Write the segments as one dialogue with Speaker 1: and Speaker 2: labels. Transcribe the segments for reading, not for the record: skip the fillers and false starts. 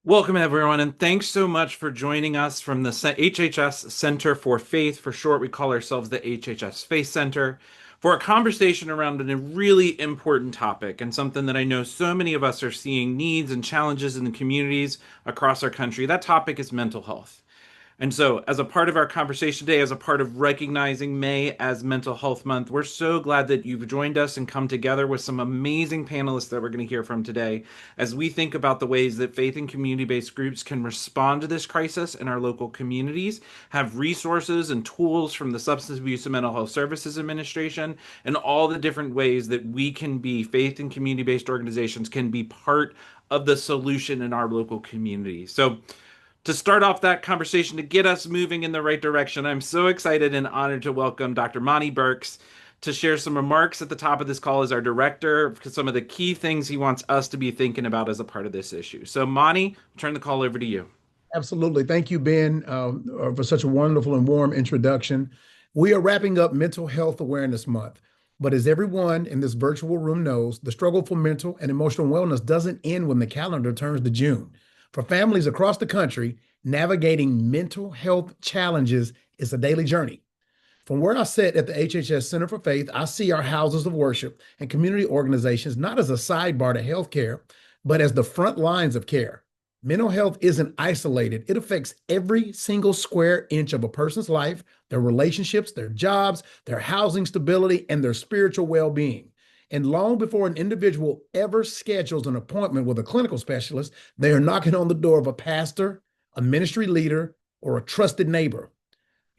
Speaker 1: Welcome, everyone, and thanks so much for joining us from the HHS Center for Faith. For short, we call ourselves the HHS Faith Center for a conversation around a really important topic and something that I know so many of us are seeing needs and challenges in the communities across our country. That topic is mental health. And so, as a part of our conversation today, as a part of recognizing May as Mental Health Month, we're so glad that you've joined us and come together with some amazing panelists that we're going to hear from today as we think about the ways that faith and community based groups can respond to this crisis in our local communities, have resources and tools from the Substance Abuse and Mental Health Services Administration, and all the different ways that we can be faith and community based organizations can be part of the solution in our local community. So, to start off that conversation, to get us moving in the right direction, I'm so excited and honored to welcome Dr. Monty Burks to share some remarks at the top of this call as our director, because some of the key things he wants us to be thinking about as a part of this issue. So, Monty, I'll turn the call over to you.
Speaker 2: Absolutely. Thank you, Ben, for such a wonderful and warm introduction. We are wrapping up Mental Health Awareness Month. But as everyone in this virtual room knows, the struggle for mental and emotional wellness doesn't end when the calendar turns to June. For families across the country, navigating mental health challenges is a daily journey. From where I sit at the HHS Center for Faith, I see our houses of worship and community organizations not as a sidebar to healthcare, but as the front lines of care. Mental health isn't isolated. It affects every single square inch of a person's life, their relationships, their jobs, their housing stability, and their spiritual well-being. And long before an individual ever schedules an appointment with a clinical specialist, they are knocking on the door of a pastor, a ministry leader, or a trusted neighbor.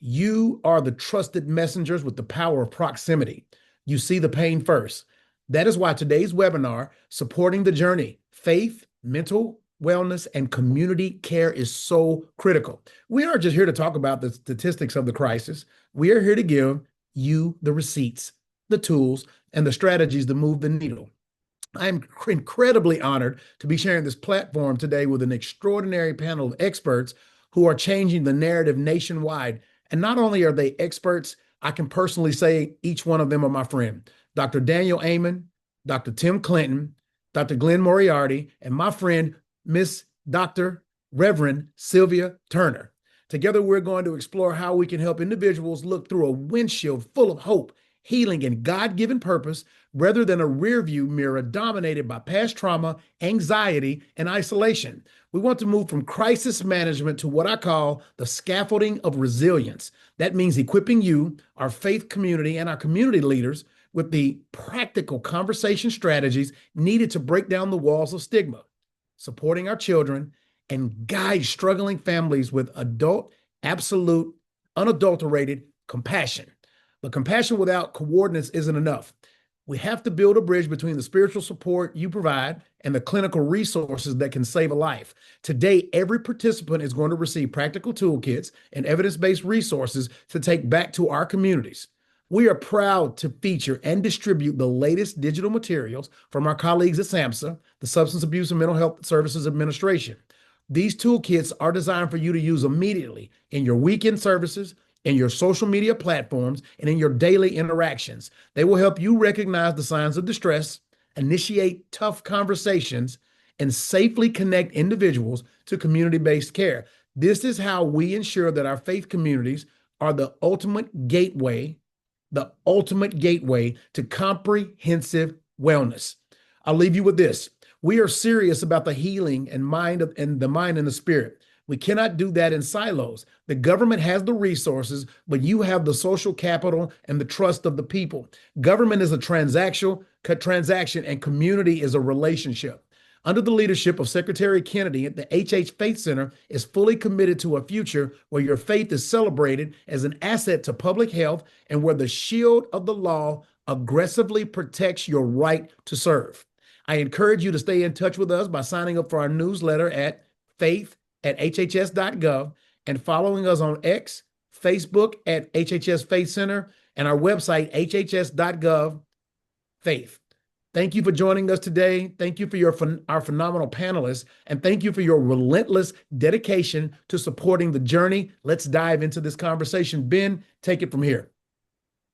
Speaker 2: You are the trusted messengers with the power of proximity. You see the pain first. That is why today's webinar, Supporting the Journey, Faith, Mental Wellness, and Community Care is so critical. We aren't just here to talk about the statistics of the crisis. We are here to give you the receipts, the tools, and the strategies to move the needle. I am incredibly honored to be sharing this platform today with an extraordinary panel of experts who are changing the narrative nationwide. And not only are they experts, I can personally say each one of them are my friend. Dr. Daniel Amen, Dr. Tim Clinton, Dr. Glenn Moriarty, and my friend, Miss Dr. Reverend Sylvia Turner. Together, we're going to explore how we can help individuals look through a windshield full of hope, healing, and God-given purpose rather than a rearview mirror dominated by past trauma, anxiety, and isolation. We want to move from crisis management to what I call the scaffolding of resilience. That means equipping you, our faith community, and our community leaders with the practical conversation strategies needed to break down the walls of stigma, supporting our children, and guide struggling families with adult, absolute, unadulterated compassion. But compassion without coordinates isn't enough. We have to build a bridge between the spiritual support you provide and the clinical resources that can save a life. Today, every participant is going to receive practical toolkits and evidence-based resources to take back to our communities. We are proud to feature and distribute the latest digital materials from our colleagues at SAMHSA, the Substance Abuse and Mental Health Services Administration. These toolkits are designed for you to use immediately in your weekend services, in your social media platforms, and in your daily interactions. They will help you recognize the signs of distress, initiate tough conversations, and safely connect individuals to community-based care. This is how we ensure that our faith communities are the ultimate gateway to comprehensive wellness. I'll leave you with this. We are serious about the healing and the mind and the spirit. We cannot do that in silos. The government has the resources, but you have the social capital and the trust of the people. Government is a transaction, and community is a relationship. Under the leadership of Secretary Kennedy, the HH Faith Center is fully committed to a future where your faith is celebrated as an asset to public health and where the shield of the law aggressively protects your right to serve. I encourage you to stay in touch with us by signing up for our newsletter at faith@hhs.gov and following us on X, Facebook at HHS Faith Center, and our website, hhs.gov faith. Thank you for joining us today. Thank you for our phenomenal panelists, and thank you for your relentless dedication to supporting the journey. Let's dive into this conversation. Ben, take it from here.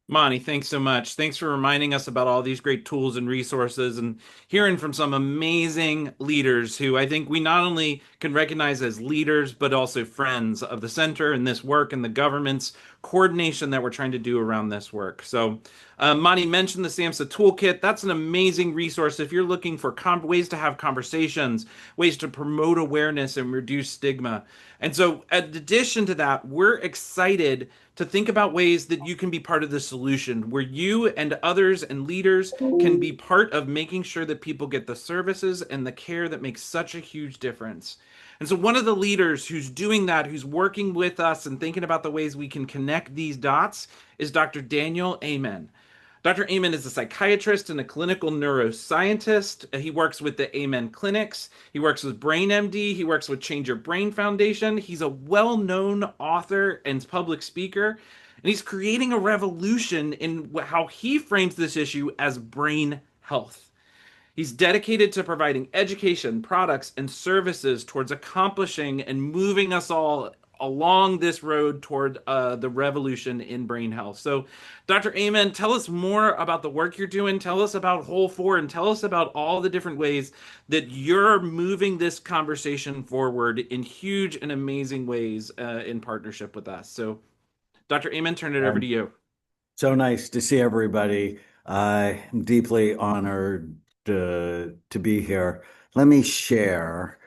Speaker 1: Monty, thanks so much. Thanks for reminding us about all these great tools and resources and hearing from some amazing leaders who I think we not only can recognize as leaders, but also friends of the center and this work and the government's coordination that we're trying to do around this work. So, Monty mentioned the SAMHSA Toolkit. That's an amazing resource if you're looking for ways to have conversations, ways to promote awareness and reduce stigma. And so, in addition to that, we're excited to think about ways that you can be part of the solution, where you and others and leaders can be part of making sure that people get the services and the care that makes such a huge difference. And so, one of the leaders who's doing that, who's working with us and thinking about the ways we can connect these dots, is Dr. Daniel Amen. Dr. Amen is a psychiatrist and a clinical neuroscientist. He works with the Amen clinics. He works with BrainMD. He works with Change Your Brain Foundation. He's a well known author and public speaker. And he's creating a revolution in how he frames this issue as brain health. He's dedicated to providing education, products, and services towards accomplishing and moving us all along this road toward the revolution in brain health. So, Dr. Amen, tell us more about the work you're doing. Tell us about Whole4 and tell us about all the different ways that you're moving this conversation forward in huge and amazing ways in partnership with us. So, Dr. Amen, turn it over to you.
Speaker 3: So nice to see everybody. I'm deeply honored to be here. Let me share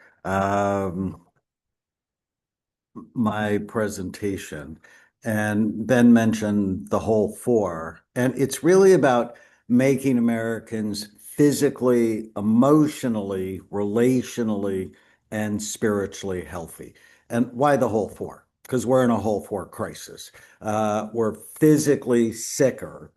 Speaker 3: my presentation. And Ben mentioned the Whole4. And it's really about making Americans physically, emotionally, relationally, and spiritually healthy. And why the Whole4? Because we're in a Whole4 crisis. We're physically sicker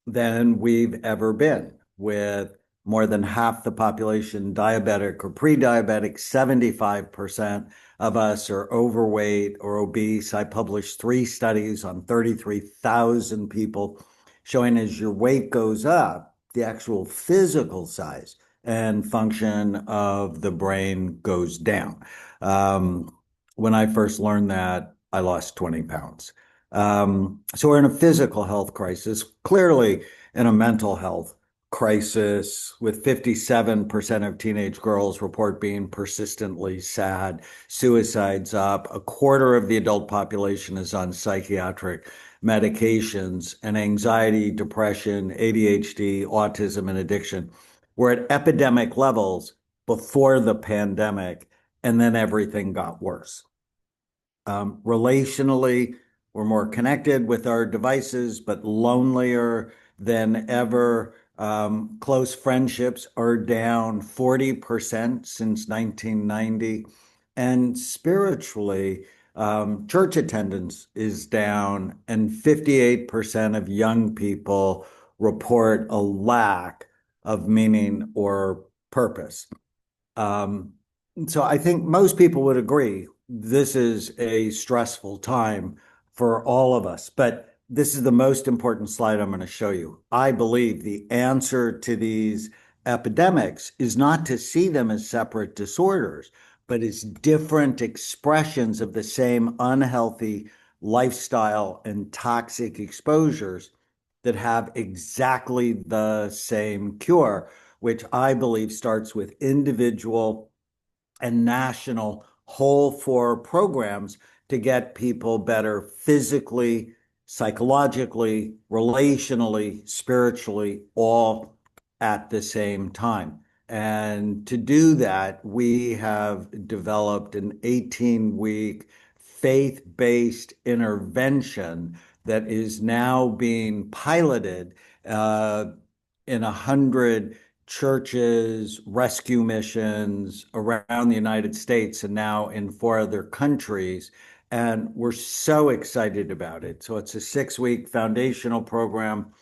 Speaker 3: than we've ever been, with more than half the population diabetic or pre-diabetic, 75% of us are overweight or obese. I published 3 studies on 33,000 people showing as your weight goes up, the actual physical size and function of the brain goes down. When I first learned that, I lost 20 pounds. So we're in a physical health crisis, clearly in a mental health crisis, with 57% of teenage girls report being persistently sad, suicides up, a quarter of the adult population is on psychiatric medications, and anxiety, depression, ADHD, autism, and addiction were at epidemic levels before the pandemic, and then everything got worse. Relationally, we're more connected with our devices, but lonelier than ever. Close friendships are down 40% since 1990. And spiritually, church attendance is down, and 58% of young people report a lack of meaning or purpose. So I think most people would agree this is a stressful time for all of us. But this is the most important slide I'm going to show you. I believe the answer to these epidemics is not to see them as separate disorders, but as different expressions of the same unhealthy lifestyle and toxic exposures that have exactly the same cure, which I believe starts with individual and national Whole4 programs to get people better physically, psychologically, relationally, spiritually, all at the same time. And to do that, we have developed an 18-week faith-based intervention that is now being piloted in 100 churches, rescue missions around the United States, and now in 4 other countries. And we're so excited about it. So it's a 6-week foundational program,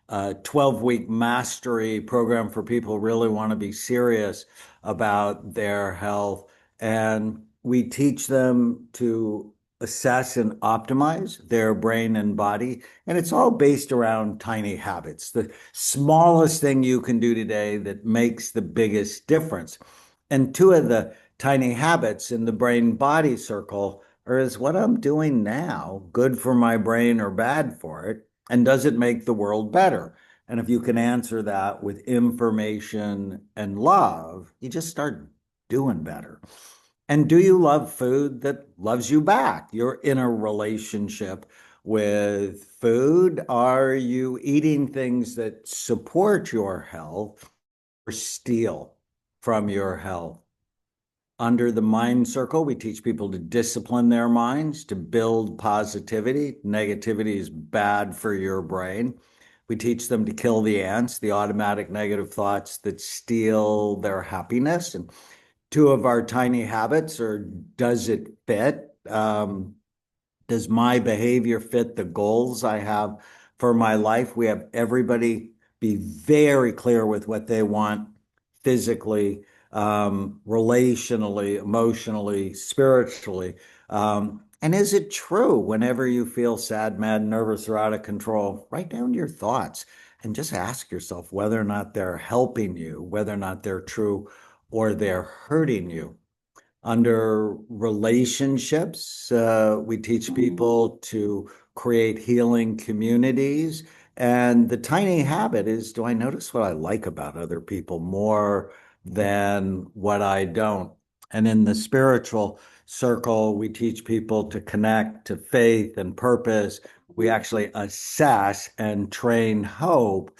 Speaker 3: a 12-week mastery program for people who really want to be serious about their health. And we teach them to assess and optimize their brain and body. And it's all based around tiny habits, the smallest thing you can do today that makes the biggest difference. And 2 of the tiny habits in the brain body circle are, is what I'm doing now good for my brain or bad for it? And does it make the world better? And if you can answer that with information and love, you just start doing better. And do you love food that loves you back? You're in a relationship with food. Are you eating things that support your health or steal from your health? Under the mind circle, we teach people to discipline their minds, to build positivity. Negativity is bad for your brain. We teach them to kill the ants, the automatic negative thoughts that steal their happiness. And two of our tiny habits are, does it fit? Does my behavior fit the goals I have for my life? We have everybody be very clear with what they want physically, relationally, emotionally, spiritually. And is it true whenever you feel sad, mad, nervous, or out of control? Write down your thoughts and just ask yourself whether or not they're helping you, whether or not they're true, or they're hurting you. Under relationships, we teach people to create healing communities. And the tiny habit is, do I notice what I like about other people more than what I don't? And in the spiritual circle, we teach people to connect to faith and purpose. We actually assess and train hope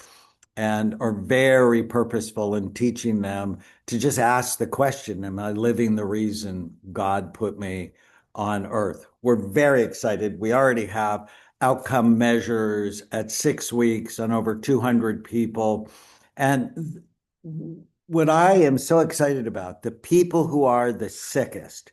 Speaker 3: and are very purposeful in teaching them to just ask the question, am I living the reason God put me on earth? We're very excited. We already have outcome measures at 6 weeks on over 200 people. And what I am so excited about, the people who are the sickest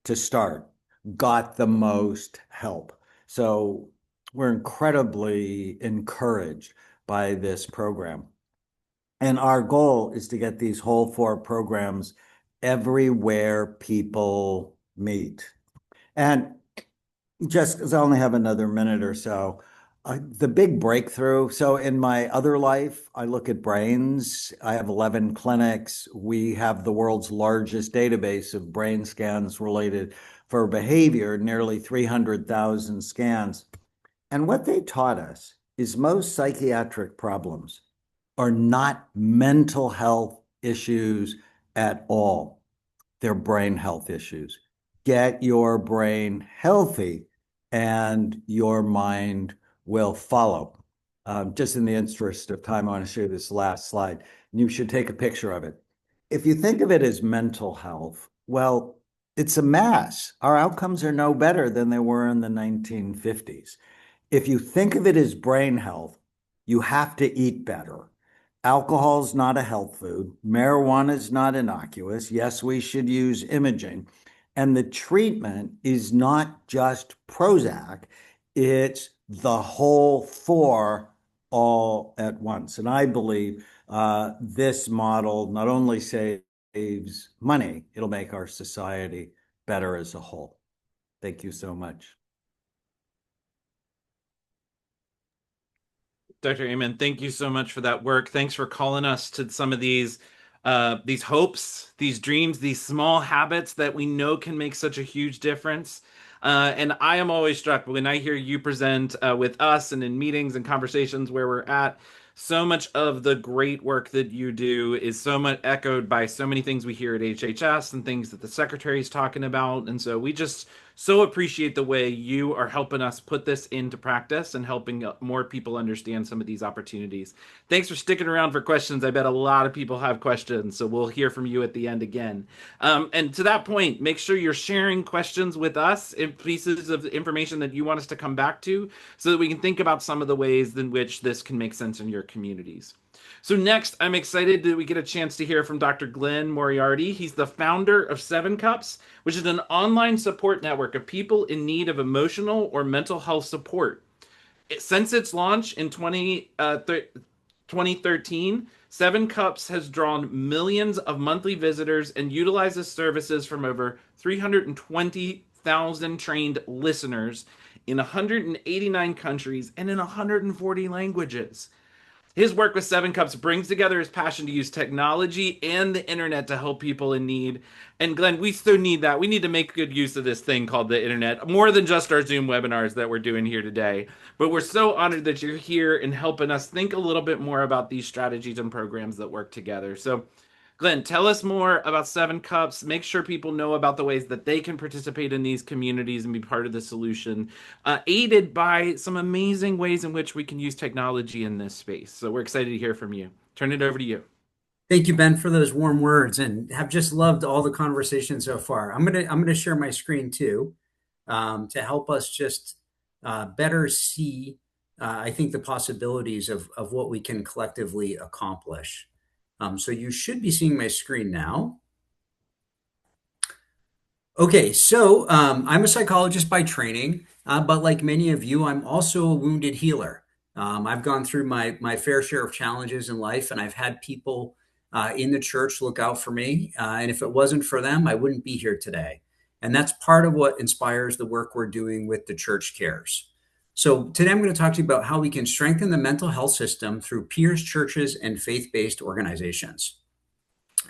Speaker 3: to start got the most help. So we're incredibly encouraged by this program. And our goal is to get these whole four programs everywhere people meet. And just because I only have another minute or so, the big breakthrough. So in my other life, I look at brains. I have 11 clinics. We have the world's largest database of brain scans related for behavior, nearly 300,000 scans. And what they taught us is most psychiatric problems are not mental health issues at all. They're brain health issues. Get your brain healthy and your mind will follow. Just in the interest of time, I want to show you this last slide. You should take a picture of it. If you think of it as mental health, well, it's a mess. Our outcomes are no better than they were in the 1950s. If you think of it as brain health, you have to eat better. Alcohol is not a health food. Marijuana is not innocuous. Yes, we should use imaging. And the treatment is not just Prozac, it's the whole four all at once. And I believe this model not only saves money, it'll make our society better as a whole. Thank you so much.
Speaker 1: Dr. Amen, thank you so much for that work. Thanks for calling us to some of these hopes, these dreams, these small habits that we know can make such a huge difference. And I am always struck when I hear you present with us and in meetings and conversations where we're at. So much of the great work that you do is so much echoed by so many things we hear at HHS and things that the secretary is talking about. And so we just so appreciate the way you are helping us put this into practice and helping more people understand some of these opportunities. Thanks for sticking around for questions. I bet a lot of people have questions, so we'll hear from you at the end again. And to that point, make sure you're sharing questions with us in pieces of information that you want us to come back to so that we can think about some of the ways in which this can make sense in your communities. So next, I'm excited that we get a chance to hear from Dr. Glenn Moriarty. He's the founder of Seven Cups, which is an online support network of people in need of emotional or mental health support. Since its launch in 2013, Seven Cups has drawn millions of monthly visitors and utilizes services from over 320,000 trained listeners in 189 countries and in 140 languages. His work with Seven Cups brings together his passion to use technology and the internet to help people in need. And Glenn, we still need that. We need to make good use of this thing called the internet, more than just our Zoom webinars that we're doing here today. But we're so honored that you're here and helping us think a little bit more about these strategies and programs that work together. So, Glenn, tell us more about Seven Cups. Make sure people know about the ways that they can participate in these communities and be part of the solution, aided by some amazing ways in which we can use technology in this space. So we're excited to hear from you. Turn it over to you.
Speaker 4: Thank you, Ben, for those warm words, and have just loved all the conversation so far. I'm gonna share my screen too, to help us just better see, I think, the possibilities of what we can collectively accomplish. So you should be seeing my screen now. Okay, so I'm a psychologist by training, but like many of you, I'm also a wounded healer. I've gone through my fair share of challenges in life, and I've had people in the church look out for me. And if it wasn't for them, I wouldn't be here today. And that's part of what inspires the work we're doing with the Church Cares. So today I'm going to talk to you about how we can strengthen the mental health system through peers, churches, and faith-based organizations.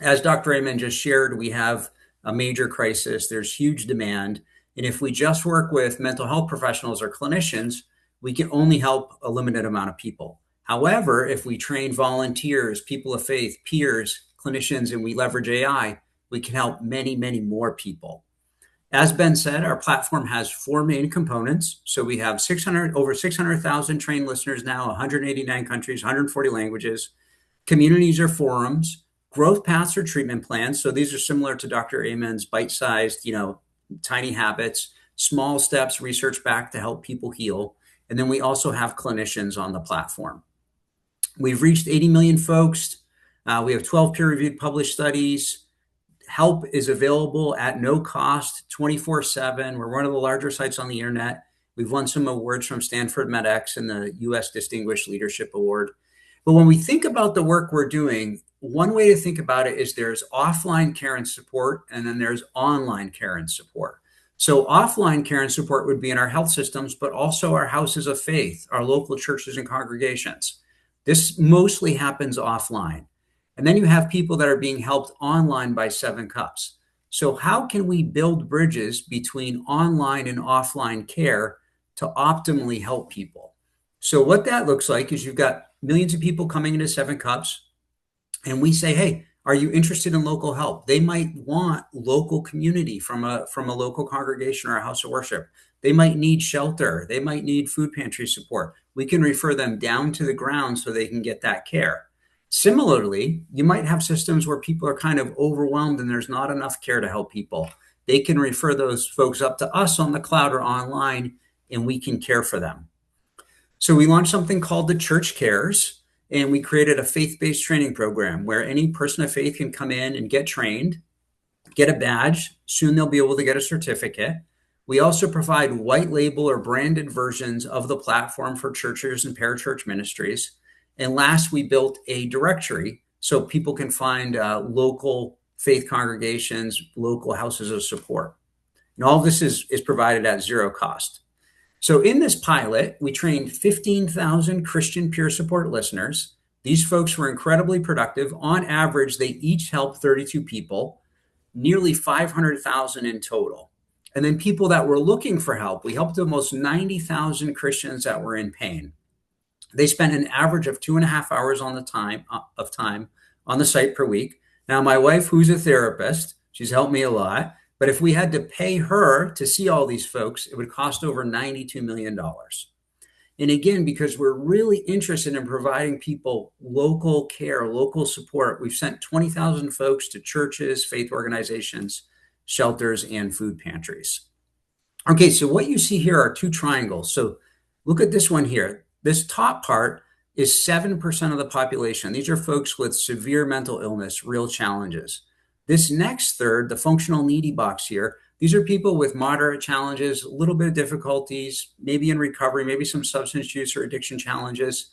Speaker 4: As Dr. Amen just shared, we have a major crisis. There's huge demand. And if we just work with mental health professionals or clinicians, we can only help a limited amount of people. However, if we train volunteers, people of faith, peers, clinicians, and we leverage AI, we can help many, many more people. As Ben said, our platform has 4 main components. So we have over 600,000 trained listeners now, 189 countries, 140 languages, communities or forums, growth paths or treatment plans. So these are similar to Dr. Amen's bite-sized, tiny habits, small steps, research back to help people heal. And then we also have clinicians on the platform. We've reached 80 million folks. We have 12 peer-reviewed published studies. Help is available at no cost, 24/7. We're one of the larger sites on the internet. We've won some awards from Stanford MedX and the U.S. Distinguished Leadership Award. But when we think about the work we're doing, one way to think about it is there's offline care and support, and then there's online care and support. So offline care and support would be in our health systems, but also our houses of faith, our local churches and congregations. This mostly happens offline. And then you have people that are being helped online by Seven Cups. So how can we build bridges between online and offline care to optimally help people? So what that looks like is you've got millions of people coming into Seven Cups, and we say, hey, are you interested in local help? They might want local community from a local congregation or a house of worship. They might need shelter. They might need food pantry support. We can refer them down to the ground so they can get that care. Similarly, you might have systems where people are kind of overwhelmed and there's not enough care to help people. They can refer those folks up to us on the cloud or online, and we can care for them. So we launched something called the Church Cares, and we created a faith-based training program where any person of faith can come in and get trained, get a badge. Soon they'll be able to get a certificate. We also provide white label or branded versions of the platform for churches and parachurch ministries. And last, we built a directory so people can find local faith congregations, local houses of support. And all of this is provided at zero cost. So in this pilot, we trained 15,000 Christian peer support listeners. These folks were incredibly productive. On average, they each helped 32 people, nearly 500,000 in total. And then people that were looking for help, we helped almost 90,000 Christians that were in pain. They spent an average of 2.5 hours on the time on the site per week. Now, my wife, who's a therapist, she's helped me a lot. But if we had to pay her to see all these folks, it would cost over $92 million. And again, because we're really interested in providing people local care, local support, we've sent 20,000 folks to churches, faith organizations, shelters, and food pantries. Okay, so what you see here are 2 triangles. So look at this one here. This top part is 7% of the population. These are folks with severe mental illness, real challenges. This next third, the functional needy box here, these are people with moderate challenges, a little bit of difficulties, maybe in recovery, maybe some substance use or addiction challenges.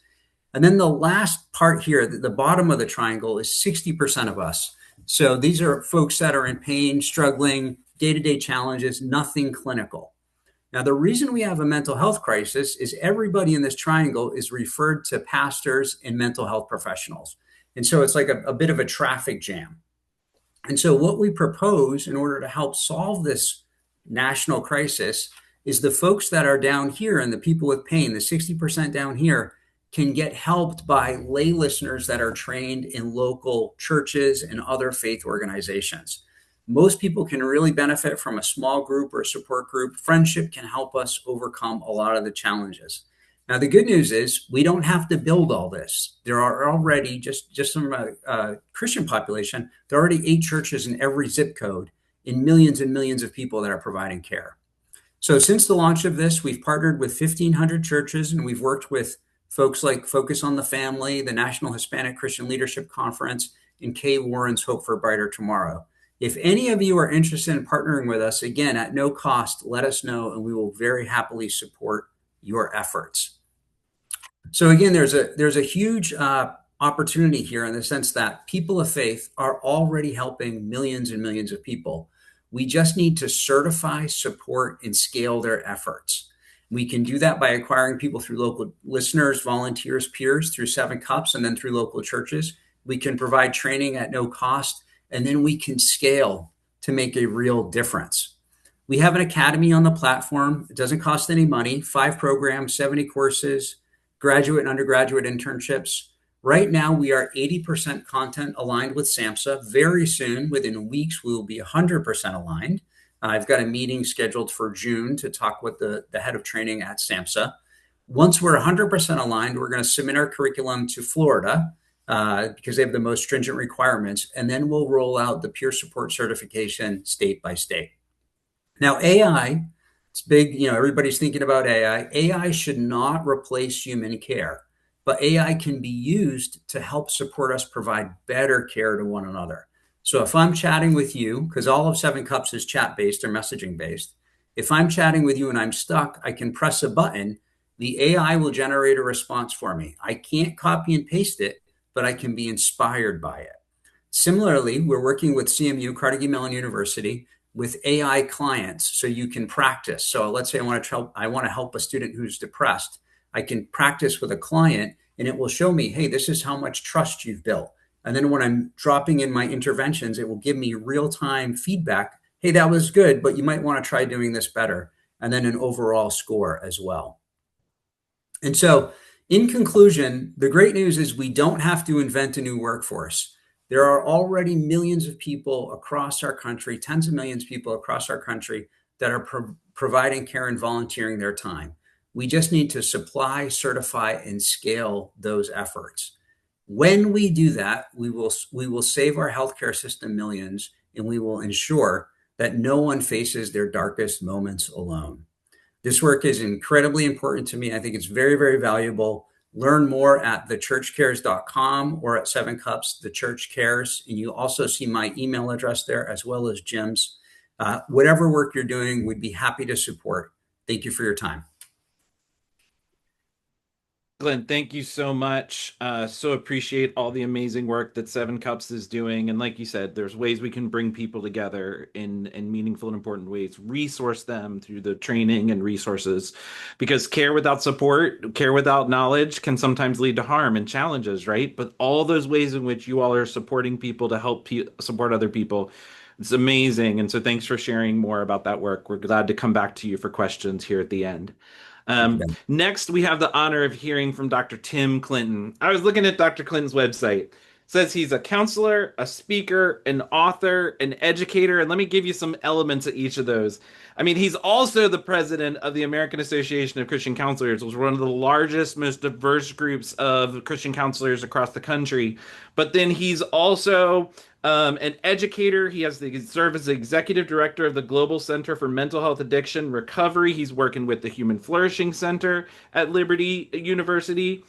Speaker 4: And then the last part here, the bottom of the triangle, is 60% of us. So these are folks that are in pain, struggling, day-to-day challenges, nothing clinical. Now, the reason we have a mental health crisis is everybody in this triangle is referred to pastors and mental health professionals. And so it's like a bit of a traffic jam. And so what we propose in order to help solve this national crisis is the folks that are down here and the people with pain, the 60% down here, can get helped by lay listeners that are trained in local churches and other faith organizations. Most people can really benefit from a small group or a support group. Friendship can help us overcome a lot of the challenges. Now, the good news is we don't have to build all this. There are already, just from a Christian population, there are already 8 churches in every zip code and millions of people that are providing care. So since the launch of this, we've partnered with 1,500 churches, and we've worked with folks like Focus on the Family, the National Hispanic Christian Leadership Conference, and Kay Warren's Hope for a Brighter Tomorrow. If any of you are interested in partnering with us, again, at no cost, let us know, and we will very happily support your efforts. So again, there's a huge opportunity here in the sense that people of faith are already helping millions and millions of people. We just need to certify, support, and scale their efforts. We can do that by acquiring people through local listeners, volunteers, peers, through 7 Cups, and then through local churches. We can provide training at no cost, and then we can scale to make a real difference. We have an academy on the platform. It doesn't cost any money. 5 programs, 70 courses, graduate and undergraduate internships. Right now, we are 80% content aligned with SAMHSA. Very soon, within weeks, we will be 100% aligned. I've got a meeting scheduled for June to talk with the head of training at SAMHSA. Once we're 100% aligned, we're going to submit our curriculum to Florida because they have the most stringent requirements, and then we'll roll out the peer support certification state by state. Now, AI, it's big, everybody's thinking about AI. AI should not replace human care, but AI can be used to help support us provide better care to one another. So if I'm chatting with you, because all of 7 Cups is chat-based or messaging-based, if I'm chatting with you and I'm stuck, I can press a button. The AI will generate a response for me. I can't copy and paste it, but I can be inspired by it. Similarly, we're working with CMU, Carnegie Mellon University, with AI clients so you can practice. So let's say I want to help a student who's depressed. I can practice with a client and it will show me, hey, this is how much trust you've built. And then when I'm dropping in my interventions, it will give me real-time feedback. Hey, that was good, but you might want to try doing this better. And then an overall score as well. And so in conclusion, the great news is we don't have to invent a new workforce. There are already millions of people across our country, tens of millions of people across our country that are providing care and volunteering their time. We just need to supply, certify, and scale those efforts. When we do that, we will save our healthcare system millions, and we will ensure that no one faces their darkest moments alone. This work is incredibly important to me. I think it's very, very valuable. Learn more at thechurchcares.com or at 7 Cups, The Church Cares. And you also see my email address there as well as Jim's. Whatever work you're doing, we'd be happy to support. Thank you for your time.
Speaker 1: Glenn, thank you so much. So appreciate all the amazing work that 7 Cups is doing. And like you said, there's ways we can bring people together in meaningful and important ways, resource them through the training and resources, because care without support, care without knowledge can sometimes lead to harm and challenges, right? But all those ways in which you all are supporting people to help support other people, it's amazing. And so thanks for sharing more about that work. We're glad to come back to you for questions here at the end. Next, we have the honor of hearing from Dr. Tim Clinton. I was looking at Dr. Clinton's website. It says he's a counselor, a speaker, an author, an educator, and let me give you some elements of each of those. I mean, he's also the president of the American Association of Christian Counselors, which is one of the largest, most diverse groups of Christian counselors across the country. But then he's also an educator. He served as the executive director of the Global Center for Mental Health Addiction Recovery. He's working with the Human Flourishing Center at Liberty University.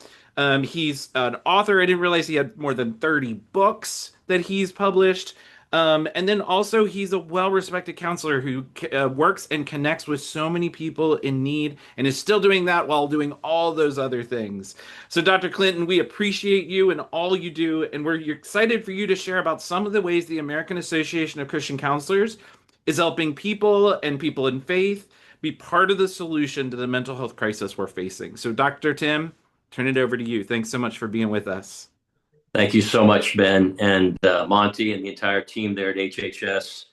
Speaker 1: He's an author. I didn't realize he had more than 30 books that he's published. And then also he's a well-respected counselor who works and connects with so many people in need and is still doing that while doing all those other things. So Dr. Clinton, we appreciate you and all you do, and we're excited for you to share about some of the ways the American Association of Christian Counselors is helping people and people in faith be part of the solution to the mental health crisis we're facing. So, Dr. Tim, turn it over to you. Thanks so much for being with us.
Speaker 5: Thank you so much, Ben, and Monty and the entire team there at HHS.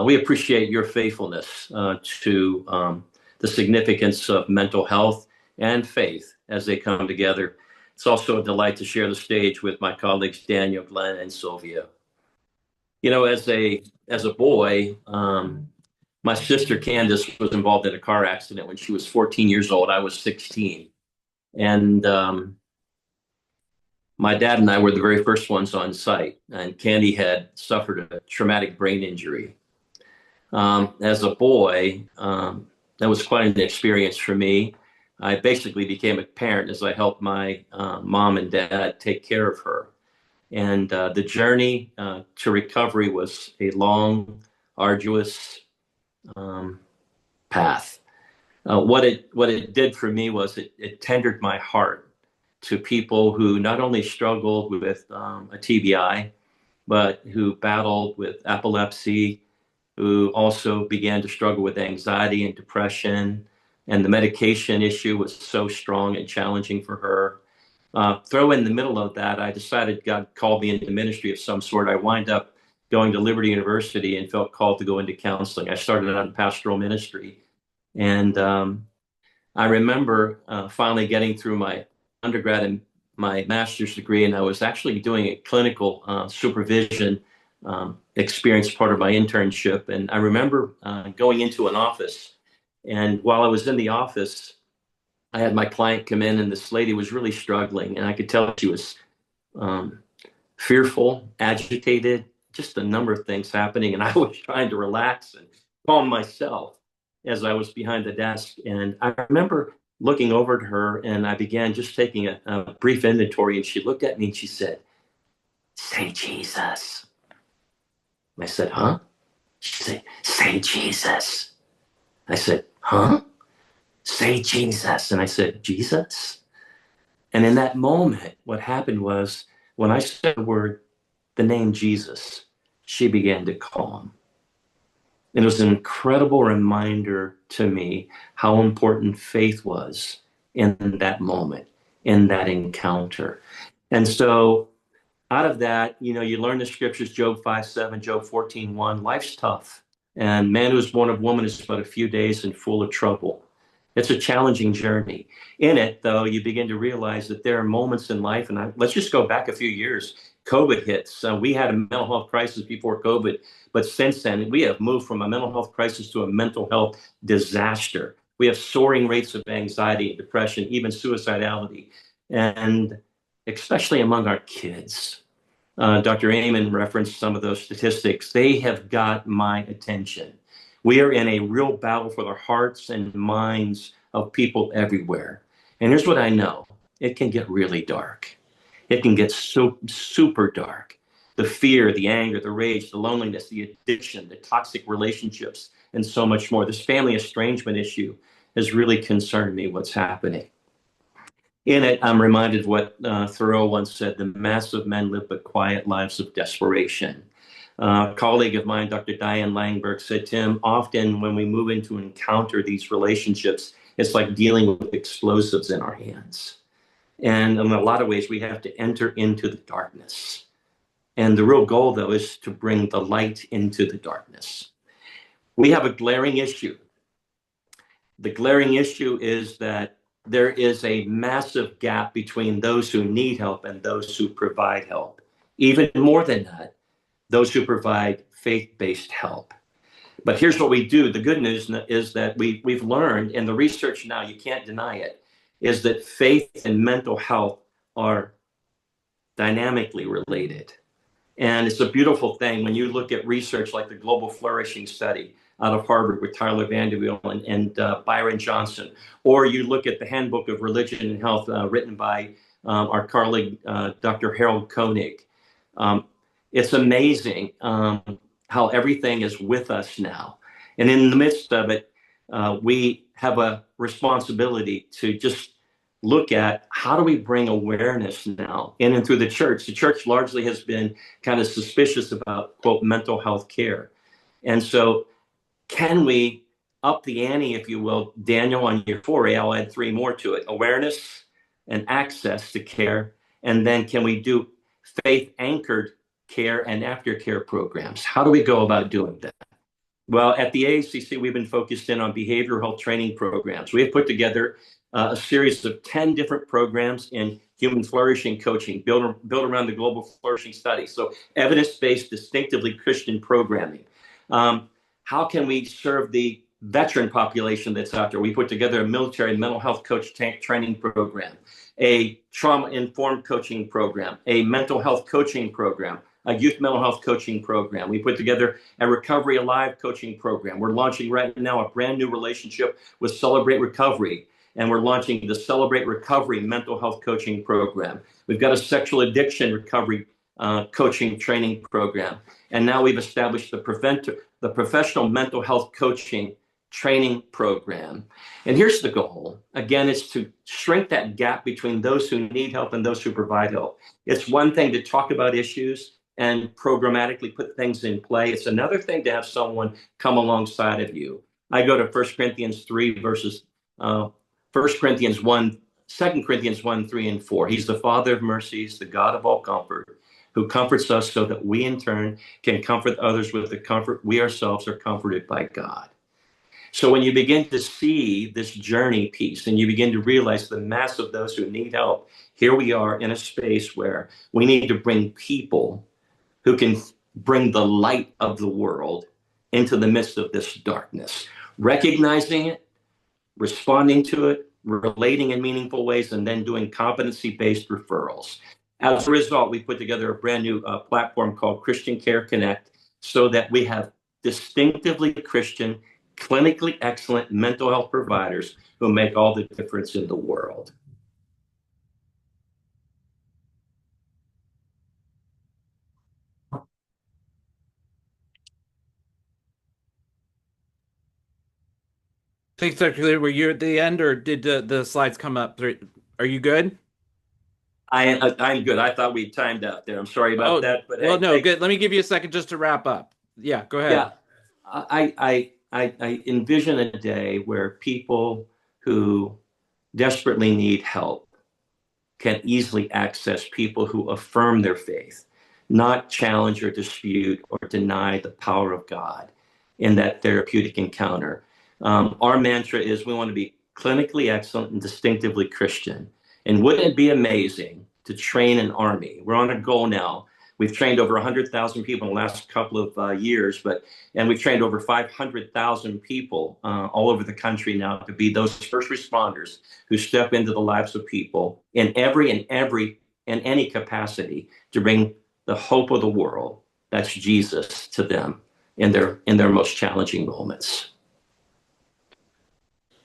Speaker 5: We appreciate your faithfulness to the significance of mental health and faith as they come together. It's also a delight to share the stage with my colleagues Daniel, Glenn, and Sylvia. You know, as a boy, my sister Candace was involved in a car accident when she was 14 years old. I was 16, and my dad and I were the very first ones on site, and Candy had suffered a traumatic brain injury. As a boy, that was quite an experience for me. I basically became a parent as I helped my mom and dad take care of her. And the journey to recovery was a long, arduous path. What it did for me was it tendered my heart to people who not only struggled with a TBI, but who battled with epilepsy, who also began to struggle with anxiety and depression. And the medication issue was so strong and challenging for her. Throw in the middle of that, I decided God called me into ministry of some sort. I wind up going to Liberty University and felt called to go into counseling. I started out in pastoral ministry. And I remember finally getting through my undergrad and my master's degree, and I was actually doing a clinical supervision experience, part of my internship. And I remember going into an office, and while I was in the office, I had my client come in, and this lady was really struggling, and I could tell she was fearful, agitated, just a number of things happening. And I was trying to relax and calm myself as I was behind the desk. And I remember looking over to her, and I began just taking a brief inventory, and she looked at me and she said, "Say Jesus." I said, "Huh?" She said, "Say Jesus." I said, "Huh?" "Say Jesus." And I said, "Jesus?" And in that moment, what happened was when I said the name Jesus, she began to calm. And it was an incredible reminder to me how important faith was in that moment, in that encounter. And so out of that, you know, you learn the scriptures, Job 5:7, Job 14:1. Life's tough. And man who is born of woman is but a few days and full of trouble. It's a challenging journey. In it, though, you begin to realize that there are moments in life, and let's just go back a few years. COVID hits. We had a mental health crisis before COVID, but since then, we have moved from a mental health crisis to a mental health disaster. We have soaring rates of anxiety, depression, even suicidality, and especially among our kids. Dr. Amen referenced some of those statistics. They have got my attention. We are in a real battle for the hearts and minds of people everywhere. And here's what I know. It can get really dark. It can get so super dark. The fear, the anger, the rage, the loneliness, the addiction, the toxic relationships, and so much more. This family estrangement issue has really concerned me, what's happening. In it, I'm reminded what Thoreau once said, "The mass of men live but quiet lives of desperation." A colleague of mine, Dr. Diane Langberg, said, "Tim, often when we move into encounter these relationships, it's like dealing with explosives in our hands. And in a lot of ways, we have to enter into the darkness. And the real goal, though, is to bring the light into the darkness." We have a glaring issue. The glaring issue is that there is a massive gap between those who need help and those who provide help. Even more than that, those who provide faith-based help. But here's what we do. The good news is that we've learned, and the research now, you can't deny it, is that faith and mental health are dynamically related. And it's a beautiful thing when you look at research like the Global Flourishing Study out of Harvard with Tyler Vanderweel and Byron Johnson, or you look at the Handbook of Religion and Health written by our colleague, Dr. Harold Koenig. It's amazing how everything is with us now. And in the midst of it, we have a responsibility to just look at how do we bring awareness now in and through the church. The church largely has been kind of suspicious about, quote, mental health care. And so can we up the ante, if you will, Daniel, on your 4A, I'll add three more to it: awareness and access to care. And then can we do faith anchored care and aftercare programs? How do we go about doing that? Well, at the AACC, we've been focused in on behavioral health training programs. We have put together a series of 10 different programs in human flourishing coaching, built around the global flourishing study. So evidence-based, distinctively Christian programming. How can we serve the veteran population that's out there? We put together a military mental health coach training program, a trauma-informed coaching program, a mental health coaching program, a youth mental health coaching program. We put together a Recovery Alive coaching program. We're launching right now a brand new relationship with Celebrate Recovery, and we're launching the Celebrate Recovery mental health coaching program. We've got a sexual addiction recovery coaching training program, and now we've established the professional mental health coaching training program. And here's the goal. Again, it's to shrink that gap between those who need help and those who provide help. It's one thing to talk about issues and programmatically put things in play. It's another thing to have someone come alongside of you. I go to 1 Corinthians 3 verses 1 Corinthians 1, 2 Corinthians 1, 3, and 4. He's the Father of mercies, the God of all comfort, who comforts us so that we in turn can comfort others with the comfort we ourselves are comforted by God. So when you begin to see this journey piece and you begin to realize the mass of those who need help, here we are in a space where we need to bring people who can bring the light of the world into the midst of this darkness, recognizing it, responding to it, relating in meaningful ways, and then doing competency-based referrals. As a result, we put together a brand new platform called Christian Care Connect so that we have distinctively Christian, clinically excellent mental health providers who make all the difference in the world.
Speaker 1: Thanks, Dr. Lear. Were you at the end, or did the slides come up? Are you good?
Speaker 5: I'm good. I thought we timed out there. I'm sorry about that. But
Speaker 1: well, no, good. Let me give you a second just to wrap up. Yeah, go ahead.
Speaker 5: Yeah, I envision a day where people who desperately need help can easily access people who affirm their faith, not challenge or dispute or deny the power of God in that therapeutic encounter. Our mantra is we want to be clinically excellent and distinctively Christian. And wouldn't it be amazing to train an army? We're on a goal now. We've trained over 100,000 people in the last couple of years, and we've trained over 500,000 people all over the country now to be those first responders who step into the lives of people in any capacity to bring the hope of the world, that's Jesus, to them in their most challenging moments.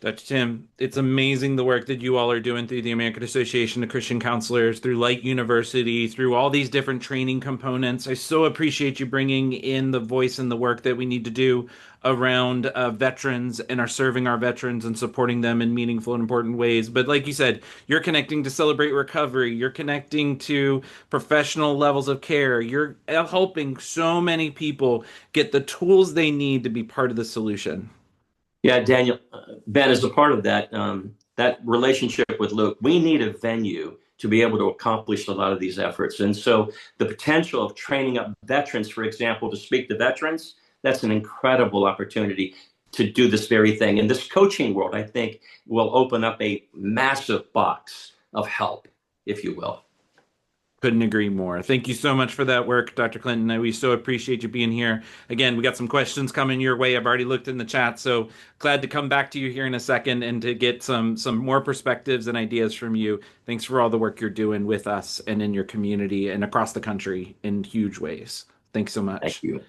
Speaker 1: Dr. Tim, it's amazing the work that you all are doing through the American Association of Christian Counselors, through Light University, through all these different training components. I so appreciate you bringing in the voice and the work that we need to do around veterans and are serving our veterans and supporting them in meaningful and important ways. But like you said, you're connecting to Celebrate Recovery. You're connecting to professional levels of care. You're helping so many people get the tools they need to be part of the solution.
Speaker 5: Yeah, Daniel, Ben, as a part of that, that relationship with Luke, we need a venue to be able to accomplish a lot of these efforts. And so the potential of training up veterans, for example, to speak to veterans, that's an incredible opportunity to do this very thing. And this coaching world, I think, will open up a massive box of help, if you will.
Speaker 1: Couldn't agree more. Thank you so much for that work, Dr. Clinton. We so appreciate you being here. Again, we got some questions coming your way. I've already looked in the chat, so glad to come back to you here in a second and to get some more perspectives and ideas from you. Thanks for all the work you're doing with us and in your community and across the country in huge ways. Thanks so much.
Speaker 5: Thank you.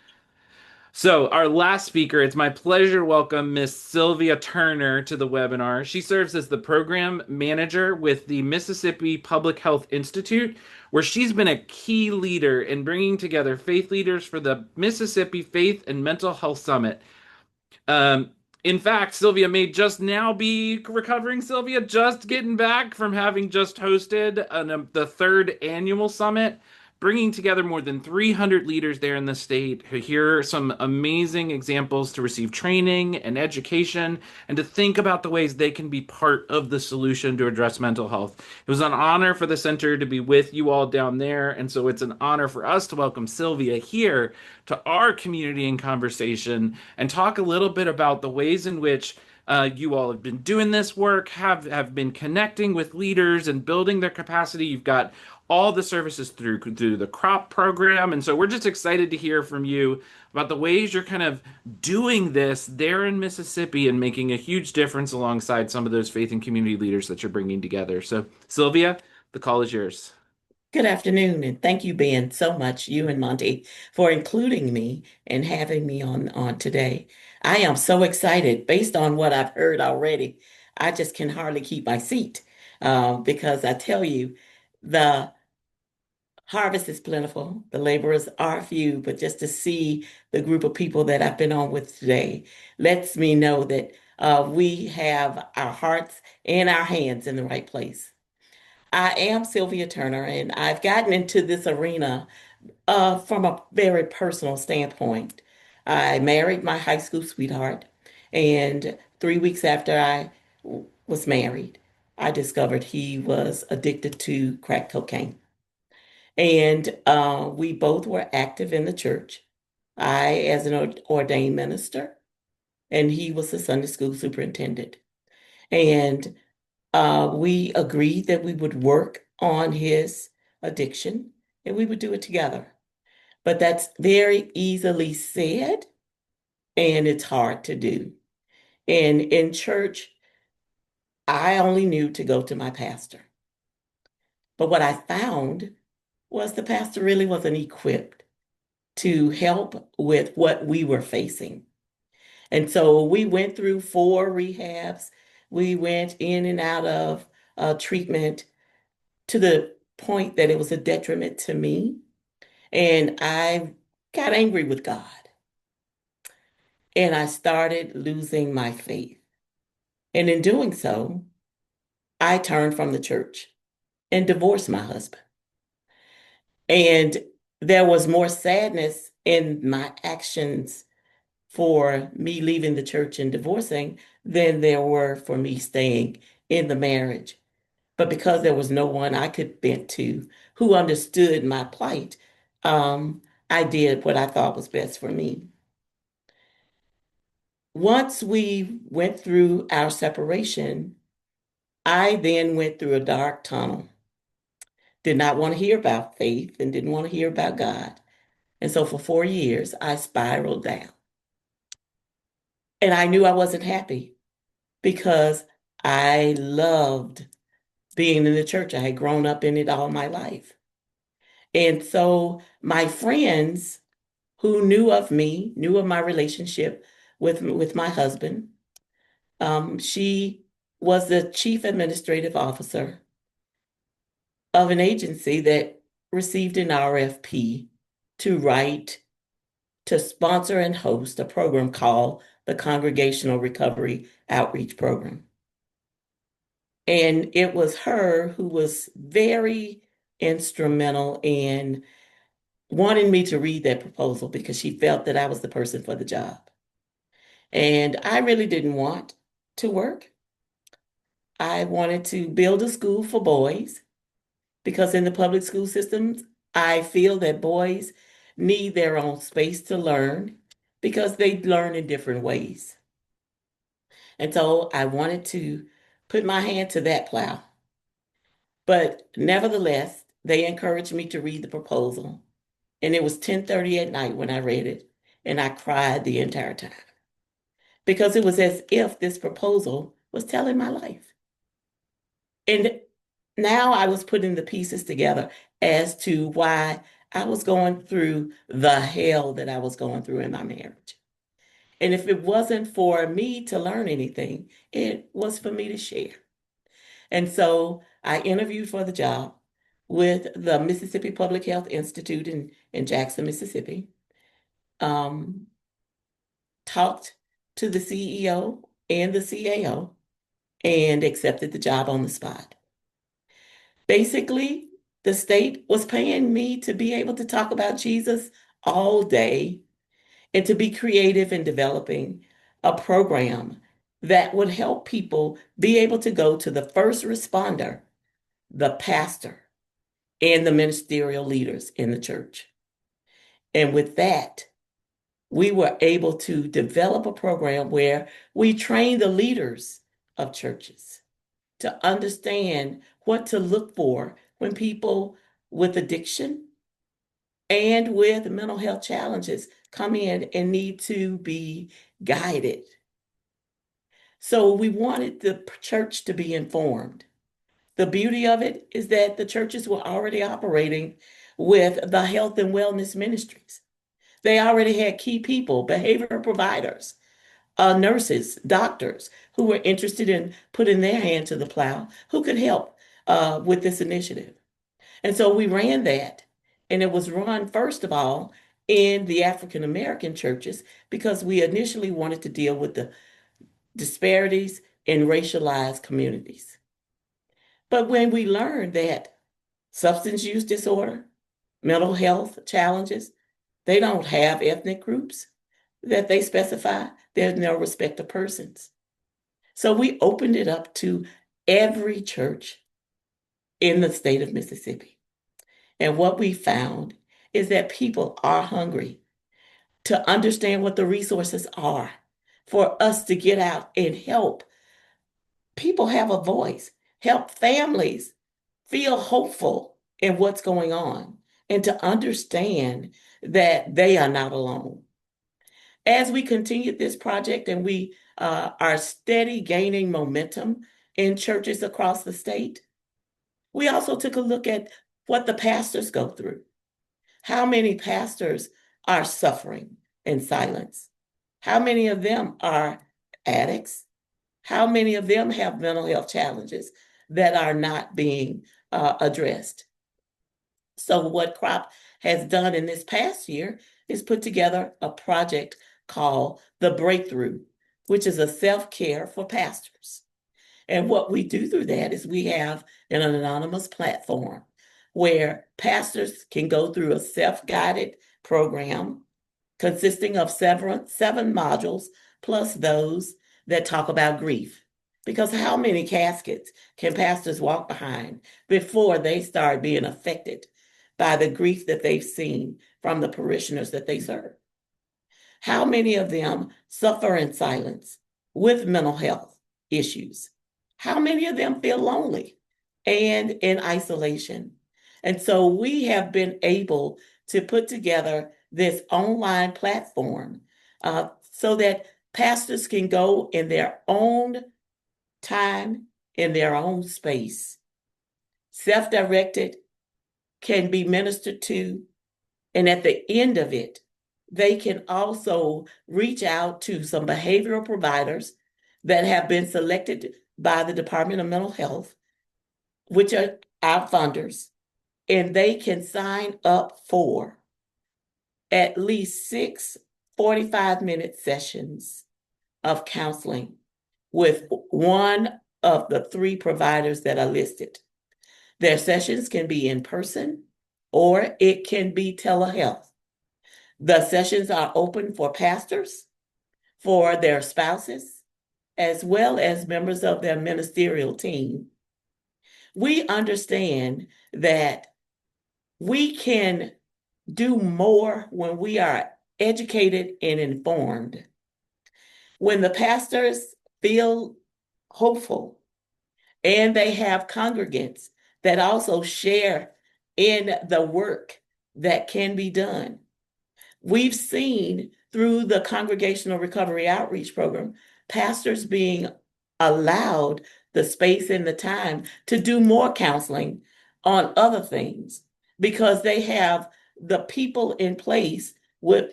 Speaker 1: So our last speaker, it's my pleasure to welcome Miss Sylvia Turner to the webinar. She serves as the program manager with the Mississippi Public Health Institute, where she's been a key leader in bringing together faith leaders for the Mississippi Faith and Mental Health Summit. In fact, Sylvia may just now be recovering. Sylvia just getting back from having just hosted the third annual summit, bringing together more than 300 leaders there in the state who hear some amazing examples to receive training and education and to think about the ways they can be part of the solution to address mental health. It was an honor for the center to be with you all down there, and so it's an honor for us to welcome Sylvia here to our community and conversation and talk a little bit about the ways in which you all have been doing this work, have been connecting with leaders and building their capacity. You've got all the services through the crop program, and so we're just excited to hear from you about the ways you're kind of doing this there in Mississippi and making a huge difference alongside some of those faith and community leaders that you're bringing together. So, Sylvia, the call is yours.
Speaker 6: Good afternoon, and thank you, Ben, so much, you and Monty, for including me and having me on today. I am so excited based on what I've heard already. I just can hardly keep my seat because I tell you, the harvest is plentiful, the laborers are few, but just to see the group of people that I've been on with today lets me know that we have our hearts and our hands in the right place. I am Sylvia Turner, and I've gotten into this arena from a very personal standpoint. I married my high school sweetheart, and 3 weeks after was married, I discovered he was addicted to crack cocaine. And we both were active in the church. I, as an ordained minister, and he was the Sunday school superintendent. And we agreed that we would work on his addiction and we would do it together. But that's very easily said, and it's hard to do. And in church, I only knew to go to my pastor. But what I found was the pastor really wasn't equipped to help with what we were facing. And so we went through 4 rehabs. We went in and out of treatment to the point that it was a detriment to me. And I got angry with God. And I started losing my faith. And in doing so, I turned from the church and divorced my husband. And there was more sadness in my actions for me leaving the church and divorcing than there were for me staying in the marriage. But because there was no one I could vent to who understood my plight, I did what I thought was best for me. Once we went through our separation, I then went through a dark tunnel. Did not want to hear about faith and didn't want to hear about God. And so for 4 years, I spiraled down. And I knew I wasn't happy because I loved being in the church. I had grown up in it all my life. And so my friends who knew of me, knew of my relationship with my husband, she was the chief administrative officer of an agency that received an RFP to sponsor and host a program called the Congregational Recovery Outreach Program. And it was her who was very instrumental in wanting me to read that proposal because she felt that I was the person for the job. And I really didn't want to work. I wanted to build a school for boys because in the public school systems, I feel that boys need their own space to learn because they learn in different ways. And so I wanted to put my hand to that plow. But nevertheless, they encouraged me to read the proposal. And it was 10:30 at night when I read it, and I cried the entire time because it was as if this proposal was telling my life. And now I was putting the pieces together as to why I was going through the hell that I was going through in my marriage. And if it wasn't for me to learn anything, it was for me to share. And so I interviewed for the job with the Mississippi Public Health Institute in Jackson, Mississippi. Talked to the CEO and the CAO and accepted the job on the spot. Basically, The state was paying me to be able to talk about Jesus all day and to be creative in developing a program that would help people be able to go to the first responder, the pastor, and the ministerial leaders in the church. And with that, we were able to develop a program where we train the leaders of churches to understand what to look for when people with addiction and with mental health challenges come in and need to be guided. So we wanted the church to be informed. The beauty of it is that the churches were already operating with the health and wellness ministries. They already had key people, behavioral providers, nurses, doctors who were interested in putting their hand to the plow, who could help with this initiative. And so we ran that, and it was run, first of all, in the African American churches because we initially wanted to deal with the disparities in racialized communities. But when we learned that substance use disorder, mental health challenges, they don't have ethnic groups that they specify. There's no respect of persons. So we opened it up to every church in the state of Mississippi. And what we found is that people are hungry to understand what the resources are for us to get out and help people have a voice, help families feel hopeful in what's going on, and to understand that they are not alone. As we continued this project and we are steady gaining momentum in churches across the state, we also took a look at what the pastors go through. How many pastors are suffering in silence? How many of them are addicts? How many of them have mental health challenges that are not being addressed? So what CROP has done in this past year is put together a project called The Breakthrough, which is a self-care for pastors. And what we do through that is we have an anonymous platform where pastors can go through a self-guided program consisting of seven modules, plus those that talk about grief. Because how many caskets can pastors walk behind before they start being affected by the grief that they've seen from the parishioners that they serve? How many of them suffer in silence with mental health issues? How many of them feel lonely and in isolation? And so we have been able to put together this online platform so that pastors can go in their own time, in their own space, self-directed, can be ministered to, and at the end of it, they can also reach out to some behavioral providers that have been selected by the Department of Mental Health, which are our funders, and they can sign up for at least 6 45-minute sessions of counseling with one of the 3 providers that are listed. Their sessions can be in person or it can be telehealth. The sessions are open for pastors, for their spouses, as well as members of their ministerial team. We understand that we can do more when we are educated and informed. When the pastors feel hopeful and they have congregants that also share in the work that can be done. We've seen through the Congregational Recovery Outreach Program, pastors being allowed the space and the time to do more counseling on other things because they have the people in place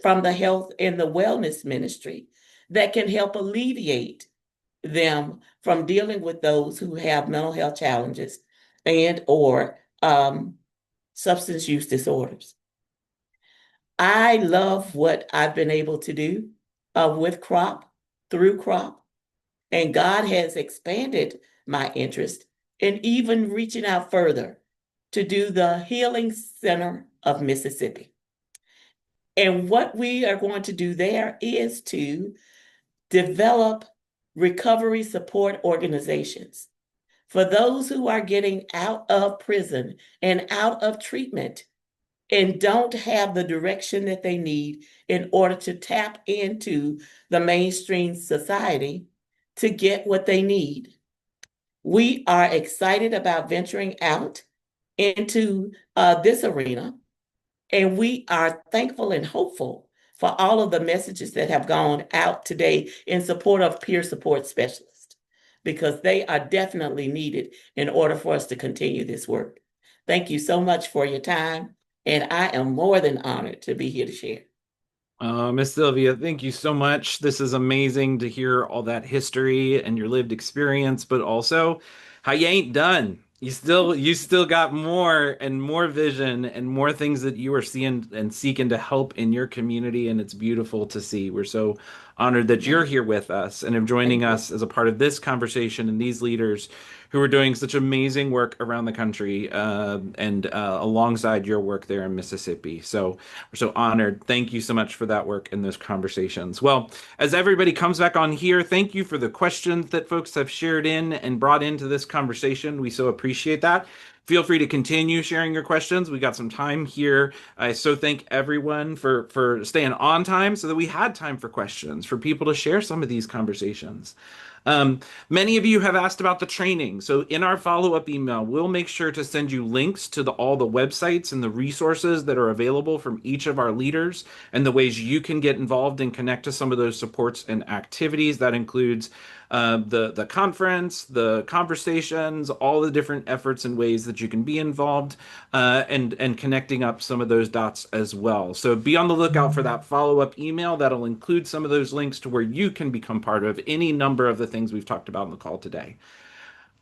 Speaker 6: from the health and the wellness ministry that can help alleviate them from dealing with those who have mental health challenges and or substance use disorders. I love what I've been able to do with CROP, through CROP, and God has expanded my interest in even reaching out further to do the Healing Center of Mississippi. And what we are going to do there is to develop recovery support organizations for those who are getting out of prison and out of treatment and don't have the direction that they need in order to tap into the mainstream society to get what they need. We are excited about venturing out into this arena, and we are thankful and hopeful for all of the messages that have gone out today in support of peer support specialists, because they are definitely needed in order for us to continue this work. Thank you so much for your time, and I am more than honored to be here to share.
Speaker 1: Miss Sylvia, thank you so much. This is amazing to hear all that history and your lived experience, but also how you ain't done. You still got more and more vision and more things that you are seeing and seeking to help in your community, and it's beautiful to see. We're so honored that you're here with us and of joining us as a part of this conversation and these leaders who are doing such amazing work around the country and alongside your work there in Mississippi. So we're so honored. Thank you so much for that work and those conversations. Well, as everybody comes back on here, thank you for the questions that folks have shared in and brought into this conversation. We so appreciate that. Feel free to continue sharing your questions. We got some time here. I so thank everyone for staying on time so that we had time for questions, for people to share some of these conversations. Many of you have asked about the training. So in our follow-up email, we'll make sure to send you links to all the websites and the resources that are available from each of our leaders and the ways you can get involved and connect to some of those supports and activities. That includes the conference, the conversations, all the different efforts and ways that you can be involved, and connecting up some of those dots as well. So be on the lookout for that follow-up email. That'll include some of those links to where you can become part of any number of the things we've talked about in the call today.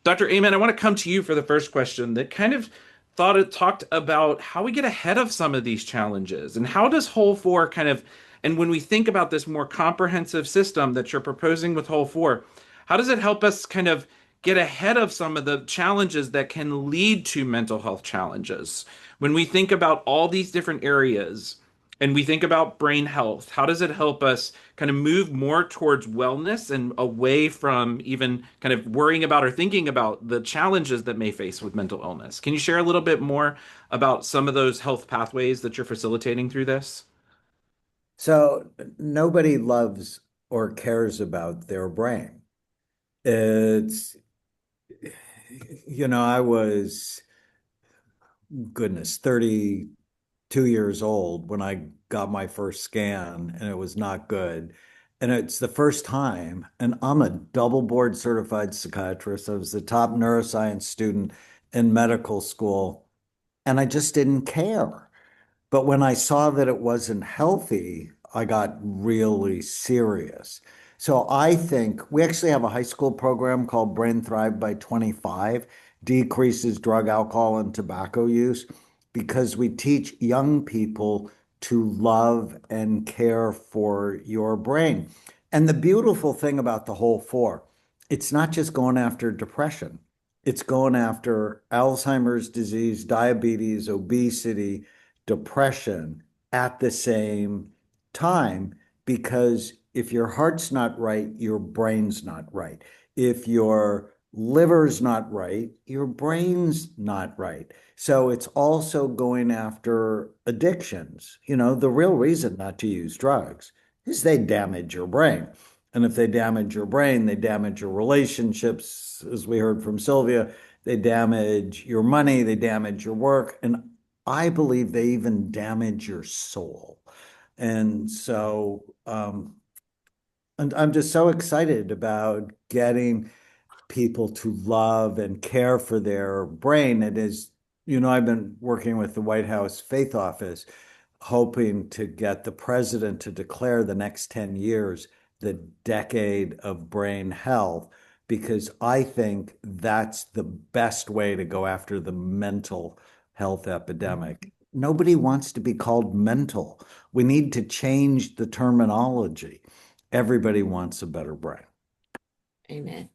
Speaker 1: Dr. Amen, I want to come to you for the first question that kind of talked about how we get ahead of some of these challenges and how does Whole4 kind of, and when we think about this more comprehensive system that you're proposing with Whole4, how does it help us kind of get ahead of some of the challenges that can lead to mental health challenges? When we think about all these different areas and we think about brain health, how does it help us kind of move more towards wellness and away from even kind of worrying about or thinking about the challenges that may face with mental illness? Can you share a little bit more about some of those health pathways that you're facilitating through this?
Speaker 3: So nobody loves or cares about their brain. It's, I was, 32 years old when I got my first scan, and it was not good. And it's the first time, and I'm a double board certified psychiatrist. I was the top neuroscience student in medical school, and I just didn't care. But when I saw that it wasn't healthy, I got really serious. So I think we actually have a high school program called Brain Thrive by 25, decreases drug, alcohol, and tobacco use, because we teach young people to love and care for your brain. And the beautiful thing about the Whole4, it's not just going after depression. It's going after Alzheimer's disease, diabetes, obesity, depression at the same time, because if your heart's not right, your brain's not right. If your liver's not right, your brain's not right. So it's also going after addictions. The real reason not to use drugs is they damage your brain. And if they damage your brain, they damage your relationships, as we heard from Sylvia, they damage your money, they damage your work, and I believe they even damage your soul. And so, and I'm just so excited about getting people to love and care for their brain. It is, I've been working with the White House Faith Office, hoping to get the president to declare the next 10 years the decade of brain health, because I think that's the best way to go after the mental health epidemic. Nobody wants to be called mental. We need to change the terminology. Everybody wants a better brain.
Speaker 6: Amen.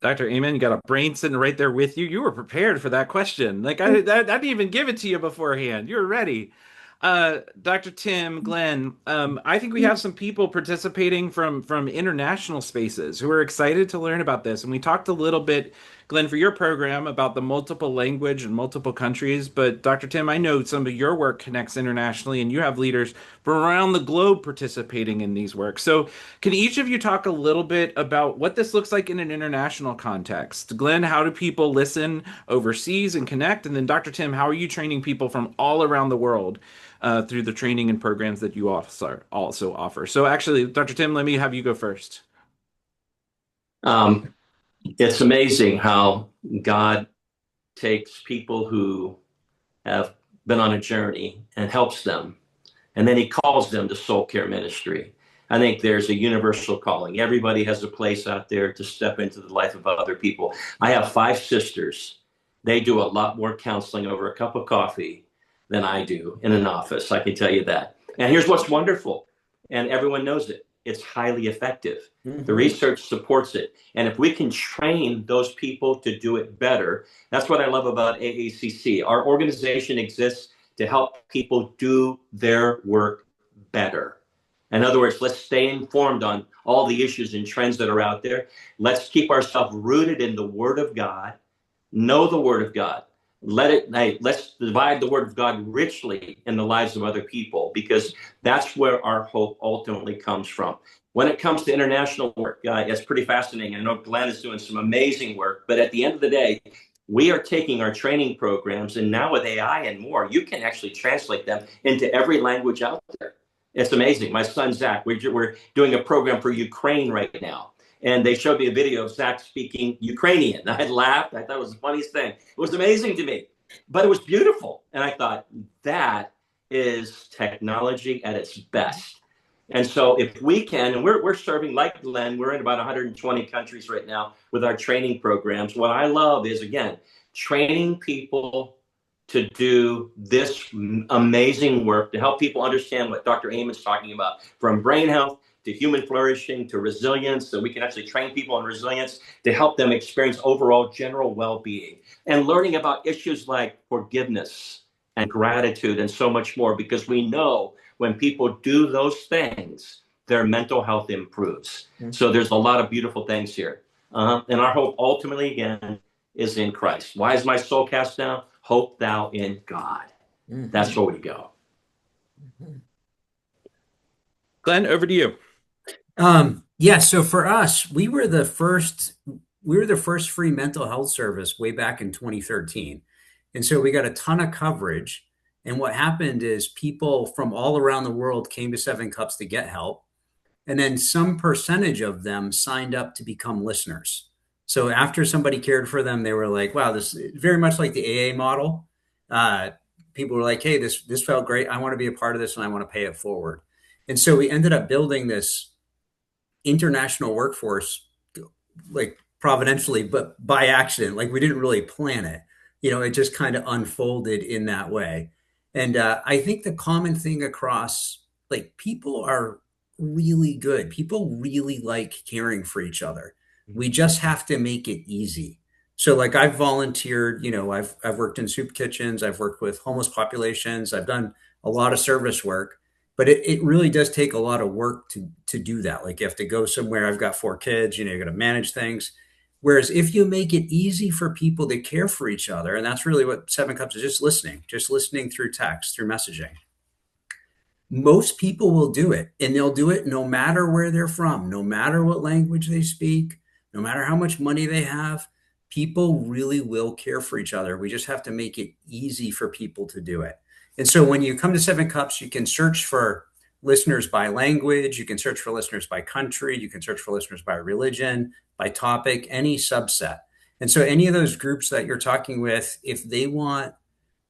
Speaker 1: Dr. Amen, you got a brain sitting right there with you. You were prepared for that question. Like I didn't even give it to you beforehand. You were ready. Dr. Tim, Glenn, I think we have some people participating from international spaces who are excited to learn about this. And we talked a little bit, Glenn, for your program about the multiple language and multiple countries. But Dr. Tim, I know some of your work connects internationally, and you have leaders from around the globe participating in these works. So can each of you talk a little bit about what this looks like in an international context? Glenn, how do people listen overseas and connect? And then Dr. Tim, how are you training people from all around the world through the training and programs that you also offer? So actually, Dr. Tim, let me have you go first.
Speaker 5: It's amazing how God takes people who have been on a journey and helps them, and then he calls them to soul care ministry. I think there's a universal calling. Everybody has a place out there to step into the life of other people. I have 5 sisters. They do a lot more counseling over a cup of coffee than I do in an office. I can tell you that. And here's what's wonderful, and everyone knows it. It's highly effective. The research supports it. And if we can train those people to do it better, that's what I love about AACC. Our organization exists to help people do their work better. In other words, let's stay informed on all the issues and trends that are out there. Let's keep ourselves rooted in the Word of God, know the Word of God. Let's divide the Word of God richly in the lives of other people, because that's where our hope ultimately comes from. When it comes to international work, it's pretty fascinating. I know Glenn is doing some amazing work, but at the end of the day, we are taking our training programs, and now with AI and more, you can actually translate them into every language out there. It's amazing. My son, Zach, we're doing a program for Ukraine right now. And they showed me a video of Zach speaking Ukrainian. I laughed. I thought it was the funniest thing. It was amazing to me, but it was beautiful. And I thought, that is technology at its best. And so if we can, and we're serving, like Glenn, we're in about 120 countries right now with our training programs. What I love is, again, training people to do this amazing work to help people understand what Dr. Amen's talking about, from brain health to human flourishing to resilience, so we can actually train people on resilience to help them experience overall general well-being, and learning about issues like forgiveness and gratitude and so much more, because we know when people do those things, their mental health improves. So there's a lot of beautiful things here. And our hope ultimately, again, is in Christ. Why is my soul cast down? Hope thou in God. That's where we go.
Speaker 1: Glenn, over to you.
Speaker 4: Yeah, so for us, we were the first free mental health service way back in 2013. And so we got a ton of coverage. And what happened is people from all around the world came to Seven Cups to get help. And then some percentage of them signed up to become listeners. So after somebody cared for them, they were like, wow, this is very much like the AA model. People were like, hey, this felt great. I want to be a part of this and I want to pay it forward. And so we ended up building this international workforce, like providentially, but by accident. Like, we didn't really plan it. It just kind of unfolded in that way. And I think the common thing across, like, people are really good. People really like caring for each other. We just have to make it easy. So, like, I've volunteered, I've worked in soup kitchens, I've worked with homeless populations, I've done a lot of service work, but it really does take a lot of work to do that. Like, you have to go somewhere. I've got 4 kids, you got to manage things. Whereas if you make it easy for people to care for each other, and that's really what Seven Cups is, just listening through text, through messaging. Most people will do it, and they'll do it no matter where they're from, no matter what language they speak, no matter how much money they have. People really will care for each other. We just have to make it easy for people to do it. And so when you come to Seven Cups, you can search for listeners by language, you can search for listeners by country, you can search for listeners by religion, by topic, any subset. And so any of those groups that you're talking with, if they want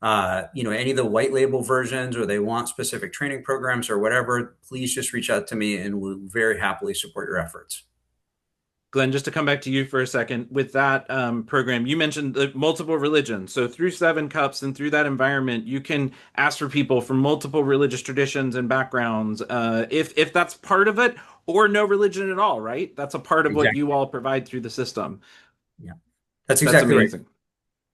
Speaker 4: any of the white label versions, or they want specific training programs or whatever, please just reach out to me and we'll very happily support your efforts.
Speaker 1: Glenn, just to come back to you for a second, with that program, you mentioned the multiple religions. So through Seven Cups and through that environment, you can ask for people from multiple religious traditions and backgrounds, if that's part of it, or no religion at all, right? That's a part of what you all provide through the system.
Speaker 4: Yeah, that's
Speaker 1: That's
Speaker 4: exactly right.
Speaker 1: amazing.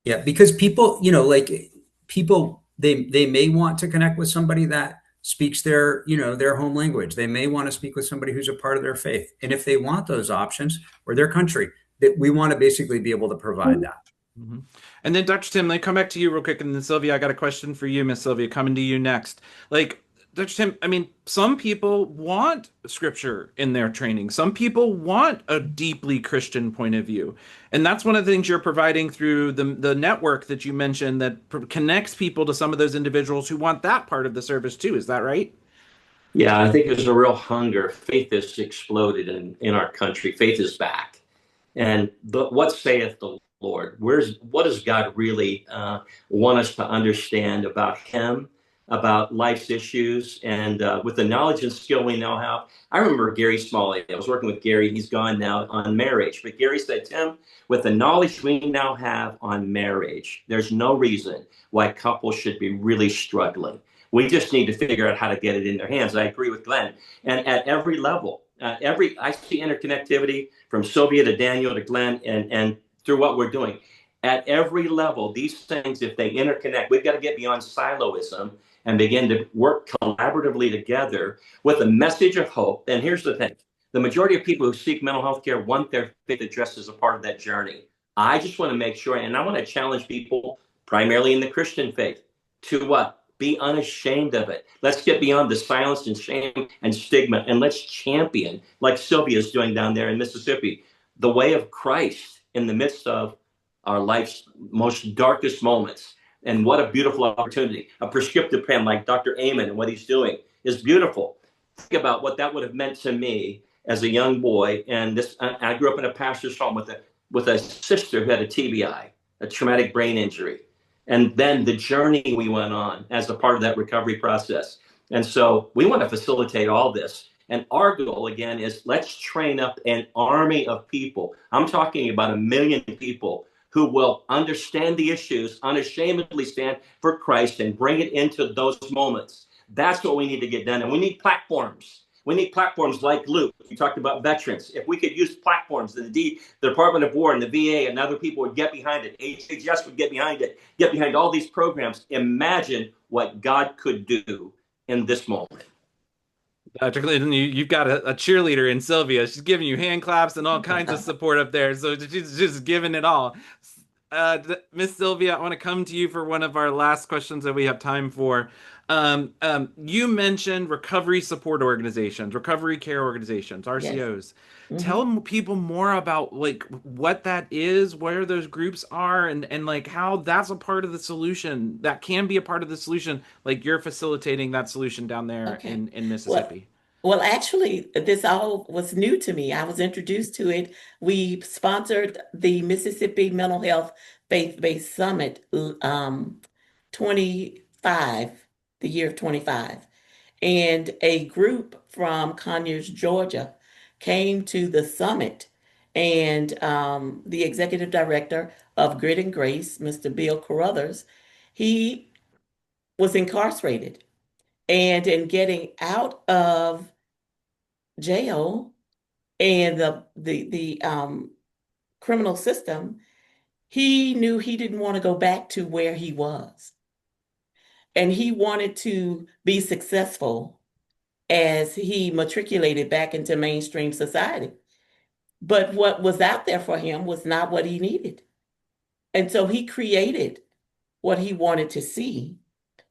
Speaker 4: Yeah, because people, like people, they may want to connect with somebody that speaks their, their home language. They may want to speak with somebody who's a part of their faith. And if they want those options or their country, that we want to basically be able to provide that.
Speaker 1: Mhm. And then Dr. Tim, let me come back to you real quick. And then Sylvia, I got a question for you, Miss Sylvia, coming to you next. Like, Dr. Tim, I mean, some people want scripture in their training. Some people want a deeply Christian point of view. And that's one of the things you're providing through the network that you mentioned that connects people to some of those individuals who want that part of the service too. Is that right?
Speaker 5: Yeah, I think there's a real hunger. Faith has exploded in our country. Faith is back. And what saith the Lord? What does God really want us to understand about Him, about life's issues, and with the knowledge and skill we now have? I remember Gary Smalley. I was working with Gary. He's gone now on marriage. But Gary said, Tim, with the knowledge we now have on marriage, there's no reason why couples should be really struggling. We just need to figure out how to get it in their hands. I agree with Glenn. And at every level, I see interconnectivity from Sylvia to Daniel to Glenn, and through what we're doing. At every level, these things, if they interconnect, we've got to get beyond siloism and begin to work collaboratively together with a message of hope. And here's the thing: the majority of people who seek mental health care want their faith addressed as a part of that journey. I just want to make sure, and I want to challenge people, primarily in the Christian faith, to what? Be unashamed of it. Let's get beyond the silence and shame and stigma, and let's champion, like Sylvia's doing down there in Mississippi, the way of Christ in the midst of our life's most darkest moments. And what a beautiful opportunity. A prescriptive pen like Dr. Amen and what he's doing is beautiful. Think about what that would have meant to me as a young boy. And I grew up in a pastor's home with a sister who had a TBI, a traumatic brain injury. And then the journey we went on as a part of that recovery process. And so we want to facilitate all this. And our goal, again, is let's train up an army of people. I'm talking about 1 million people who will understand the issues, unashamedly stand for Christ, and bring it into those moments. That's what we need to get done. And we need platforms. We need platforms like Luke. You talked about veterans. If we could use platforms, the Department of War and the VA and other people would get behind it. HHS would get behind it, get behind all these programs. Imagine what God could do in this moment.
Speaker 1: Dr. Clinton, you've got a cheerleader in Sylvia. She's giving you hand claps and all kinds of support up there. So she's just giving it all. Miss Sylvia, I want to come to you for one of our last questions that we have time for. You mentioned recovery support organizations, recovery care organizations,
Speaker 6: Yes.
Speaker 1: RCOs.
Speaker 6: Mhm.
Speaker 1: Tell people more about like what that is, where those groups are, and like how that's a part of the solution. That can be a part of the solution. Like you're facilitating that solution down there
Speaker 6: Okay.
Speaker 1: in
Speaker 6: Well,
Speaker 1: Mississippi.
Speaker 6: well, actually, this all was new to me. I was introduced to it. We sponsored the Mississippi Mental Health Faith-Based Summit, 25, the year of 25. And a group from Conyers, Georgia, came to the summit. And the executive director of Grit and Grace, Mr. Bill Carruthers, he was incarcerated. And in getting out of jail and the criminal system, he knew he didn't want to go back to where he was. And he wanted to be successful as he matriculated back into mainstream society. But what was out there for him was not what he needed. And so he created what he wanted to see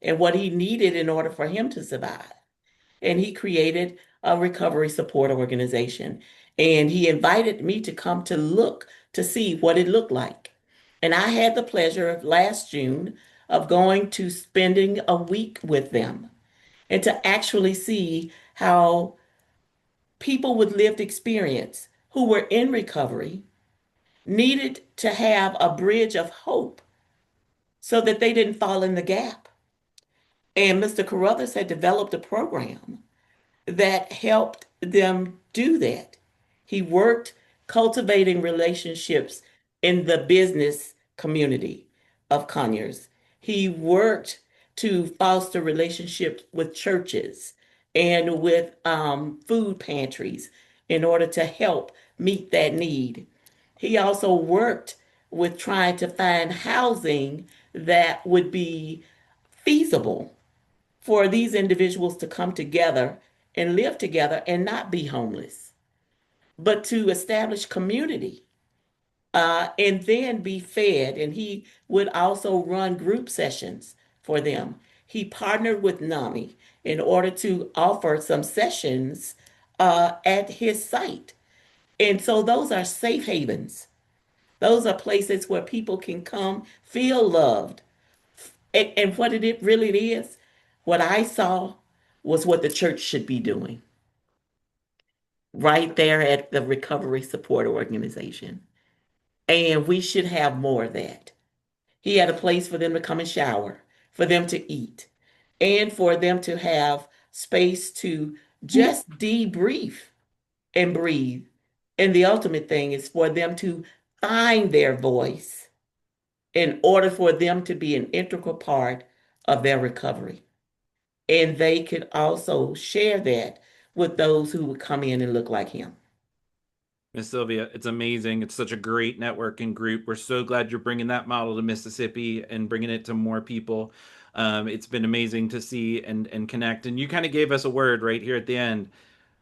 Speaker 6: and what he needed in order for him to survive. And he created a recovery support organization. And he invited me to come to look to see what it looked like. And I had the pleasure of last June of going to spending a week with them and to actually see how people with lived experience who were in recovery needed to have a bridge of hope so that they didn't fall in the gap. And Mr. Carruthers had developed a program that helped them do that. He worked cultivating relationships in the business community of Conyers. He worked to foster relationships with churches and with food pantries in order to help meet that need. He also worked with trying to find housing that would be feasible for these individuals to come together and live together and not be homeless, but to establish community and then be fed. And he would also run group sessions for them. He partnered with NAMI in order to offer some sessions at his site. And so those are safe havens. Those are places where people can come, feel loved. And what it really is, what I saw was what the church should be doing right there at the Recovery Support Organization. And we should have more of that. He had a place for them to come and shower, for them to eat, and for them to have space to just debrief and breathe. And the ultimate thing is for them to find their voice in order for them to be an integral part of their recovery. And they could also share that with those who would come in and look like him.
Speaker 1: Miss Sylvia, it's amazing. It's such a great networking group. We're so glad you're bringing that model to Mississippi and bringing it to more people. It's been amazing to see and connect. And you kind of gave us a word right here at the end.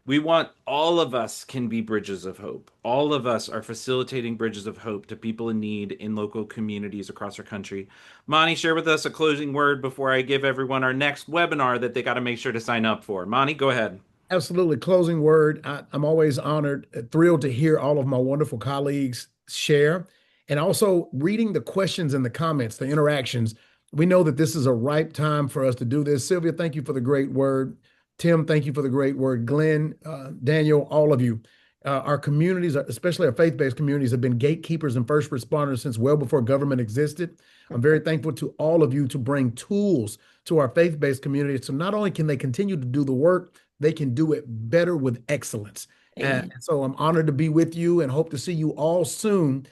Speaker 1: We want all of us can be bridges of hope. All of us are facilitating bridges of hope to people in need in local communities across our country. Monty, share with us a closing word before I give everyone our next webinar that they got to make sure to sign up for. Monty, go ahead.
Speaker 2: Absolutely. Closing word. I'm always honored, thrilled to hear all of my wonderful colleagues share and also reading the questions and the comments, the interactions. We know that this is a ripe time for us to do this. Sylvia, thank you for the great word. Tim, thank you for the great word. Glenn, Daniel, all of you. Our communities, especially our faith-based communities, have been gatekeepers and first responders since well before government existed. I'm very thankful to all of you to bring tools to our faith-based communities. So not only can they continue to do the work, they can do it better with excellence. And so I'm honored to be with you and hope to see you all soon,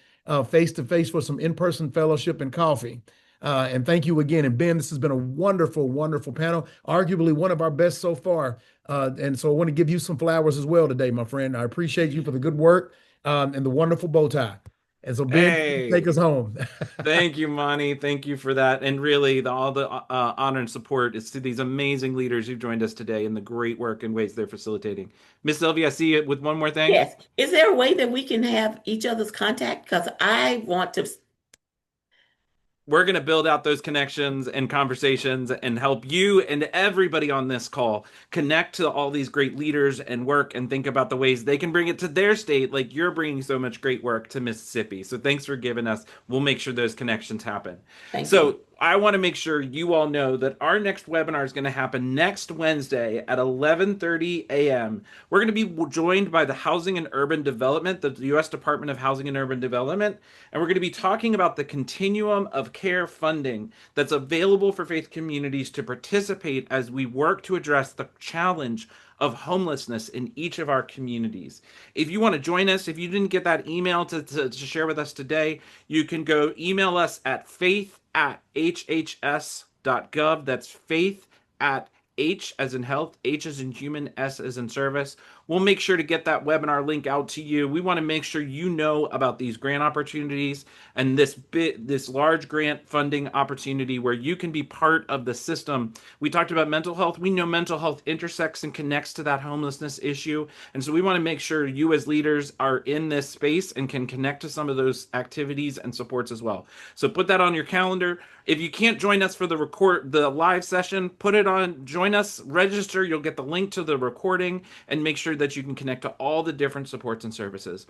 Speaker 2: face to face for some in-person fellowship and coffee. And thank you again. And Ben, this has been a wonderful, wonderful panel, arguably one of our best so far. And so I want to give you some flowers as well today, my friend. I appreciate you for the good work and the wonderful bow tie. And so Ben, take us home.
Speaker 1: Thank you, Monty. Thank you for that. And really, all the honor and support is to these amazing leaders who've joined us today and the great work and ways they're facilitating. Miss Sylvia, I see you with one more thing.
Speaker 6: Yes. Is there a way that we can have each other's contact? Because I want to.
Speaker 1: We're going to build out those connections and conversations and help you and everybody on this call connect to all these great leaders and work and think about the ways they can bring it to their state, like you're bringing so much great work to Mississippi. So thanks for giving us. We'll make sure those connections happen.
Speaker 6: Thank you.
Speaker 1: I want to make sure you all know that our next webinar is going to happen next Wednesday at 11:30 a.m. We're going to be joined by the Housing and Urban Development, the U.S. Department of Housing and Urban Development, and we're going to be talking about the continuum of care funding that's available for faith communities to participate as we work to address the challenge of homelessness in each of our communities. If you want to join us, if you didn't get that email to share with us today, you can go email us at faith@hhs.gov. That's faith at H as in health, H as in human, S as in service. We'll make sure to get that webinar link out to you. We want to make sure you know about these grant opportunities and this large grant funding opportunity where you can be part of the system. We talked about mental health. We know mental health intersects and connects to that homelessness issue. And so we want to make sure you as leaders are in this space and can connect to some of those activities and supports as well. So put that on your calendar. If you can't join us for the live session, put it on, join us, register. You'll get the link to the recording and make sure that you can connect to all the different supports and services.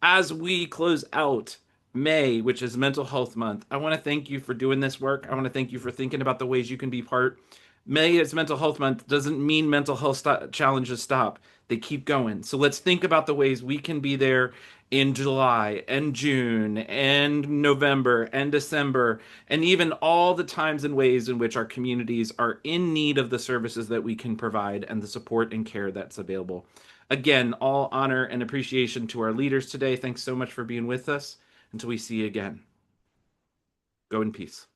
Speaker 1: As we close out May, which is Mental Health Month, I want to thank you for doing this work. I want to thank you for thinking about the ways you can be part. May is Mental Health Month doesn't mean mental health challenges stop. They keep going. So let's think about the ways we can be there in July and June and November and December, and even all the times and ways in which our communities are in need of the services that we can provide and the support and care that's available. Again, all honor and appreciation to our leaders today. Thanks so much for being with us. Until we see you again, go in peace.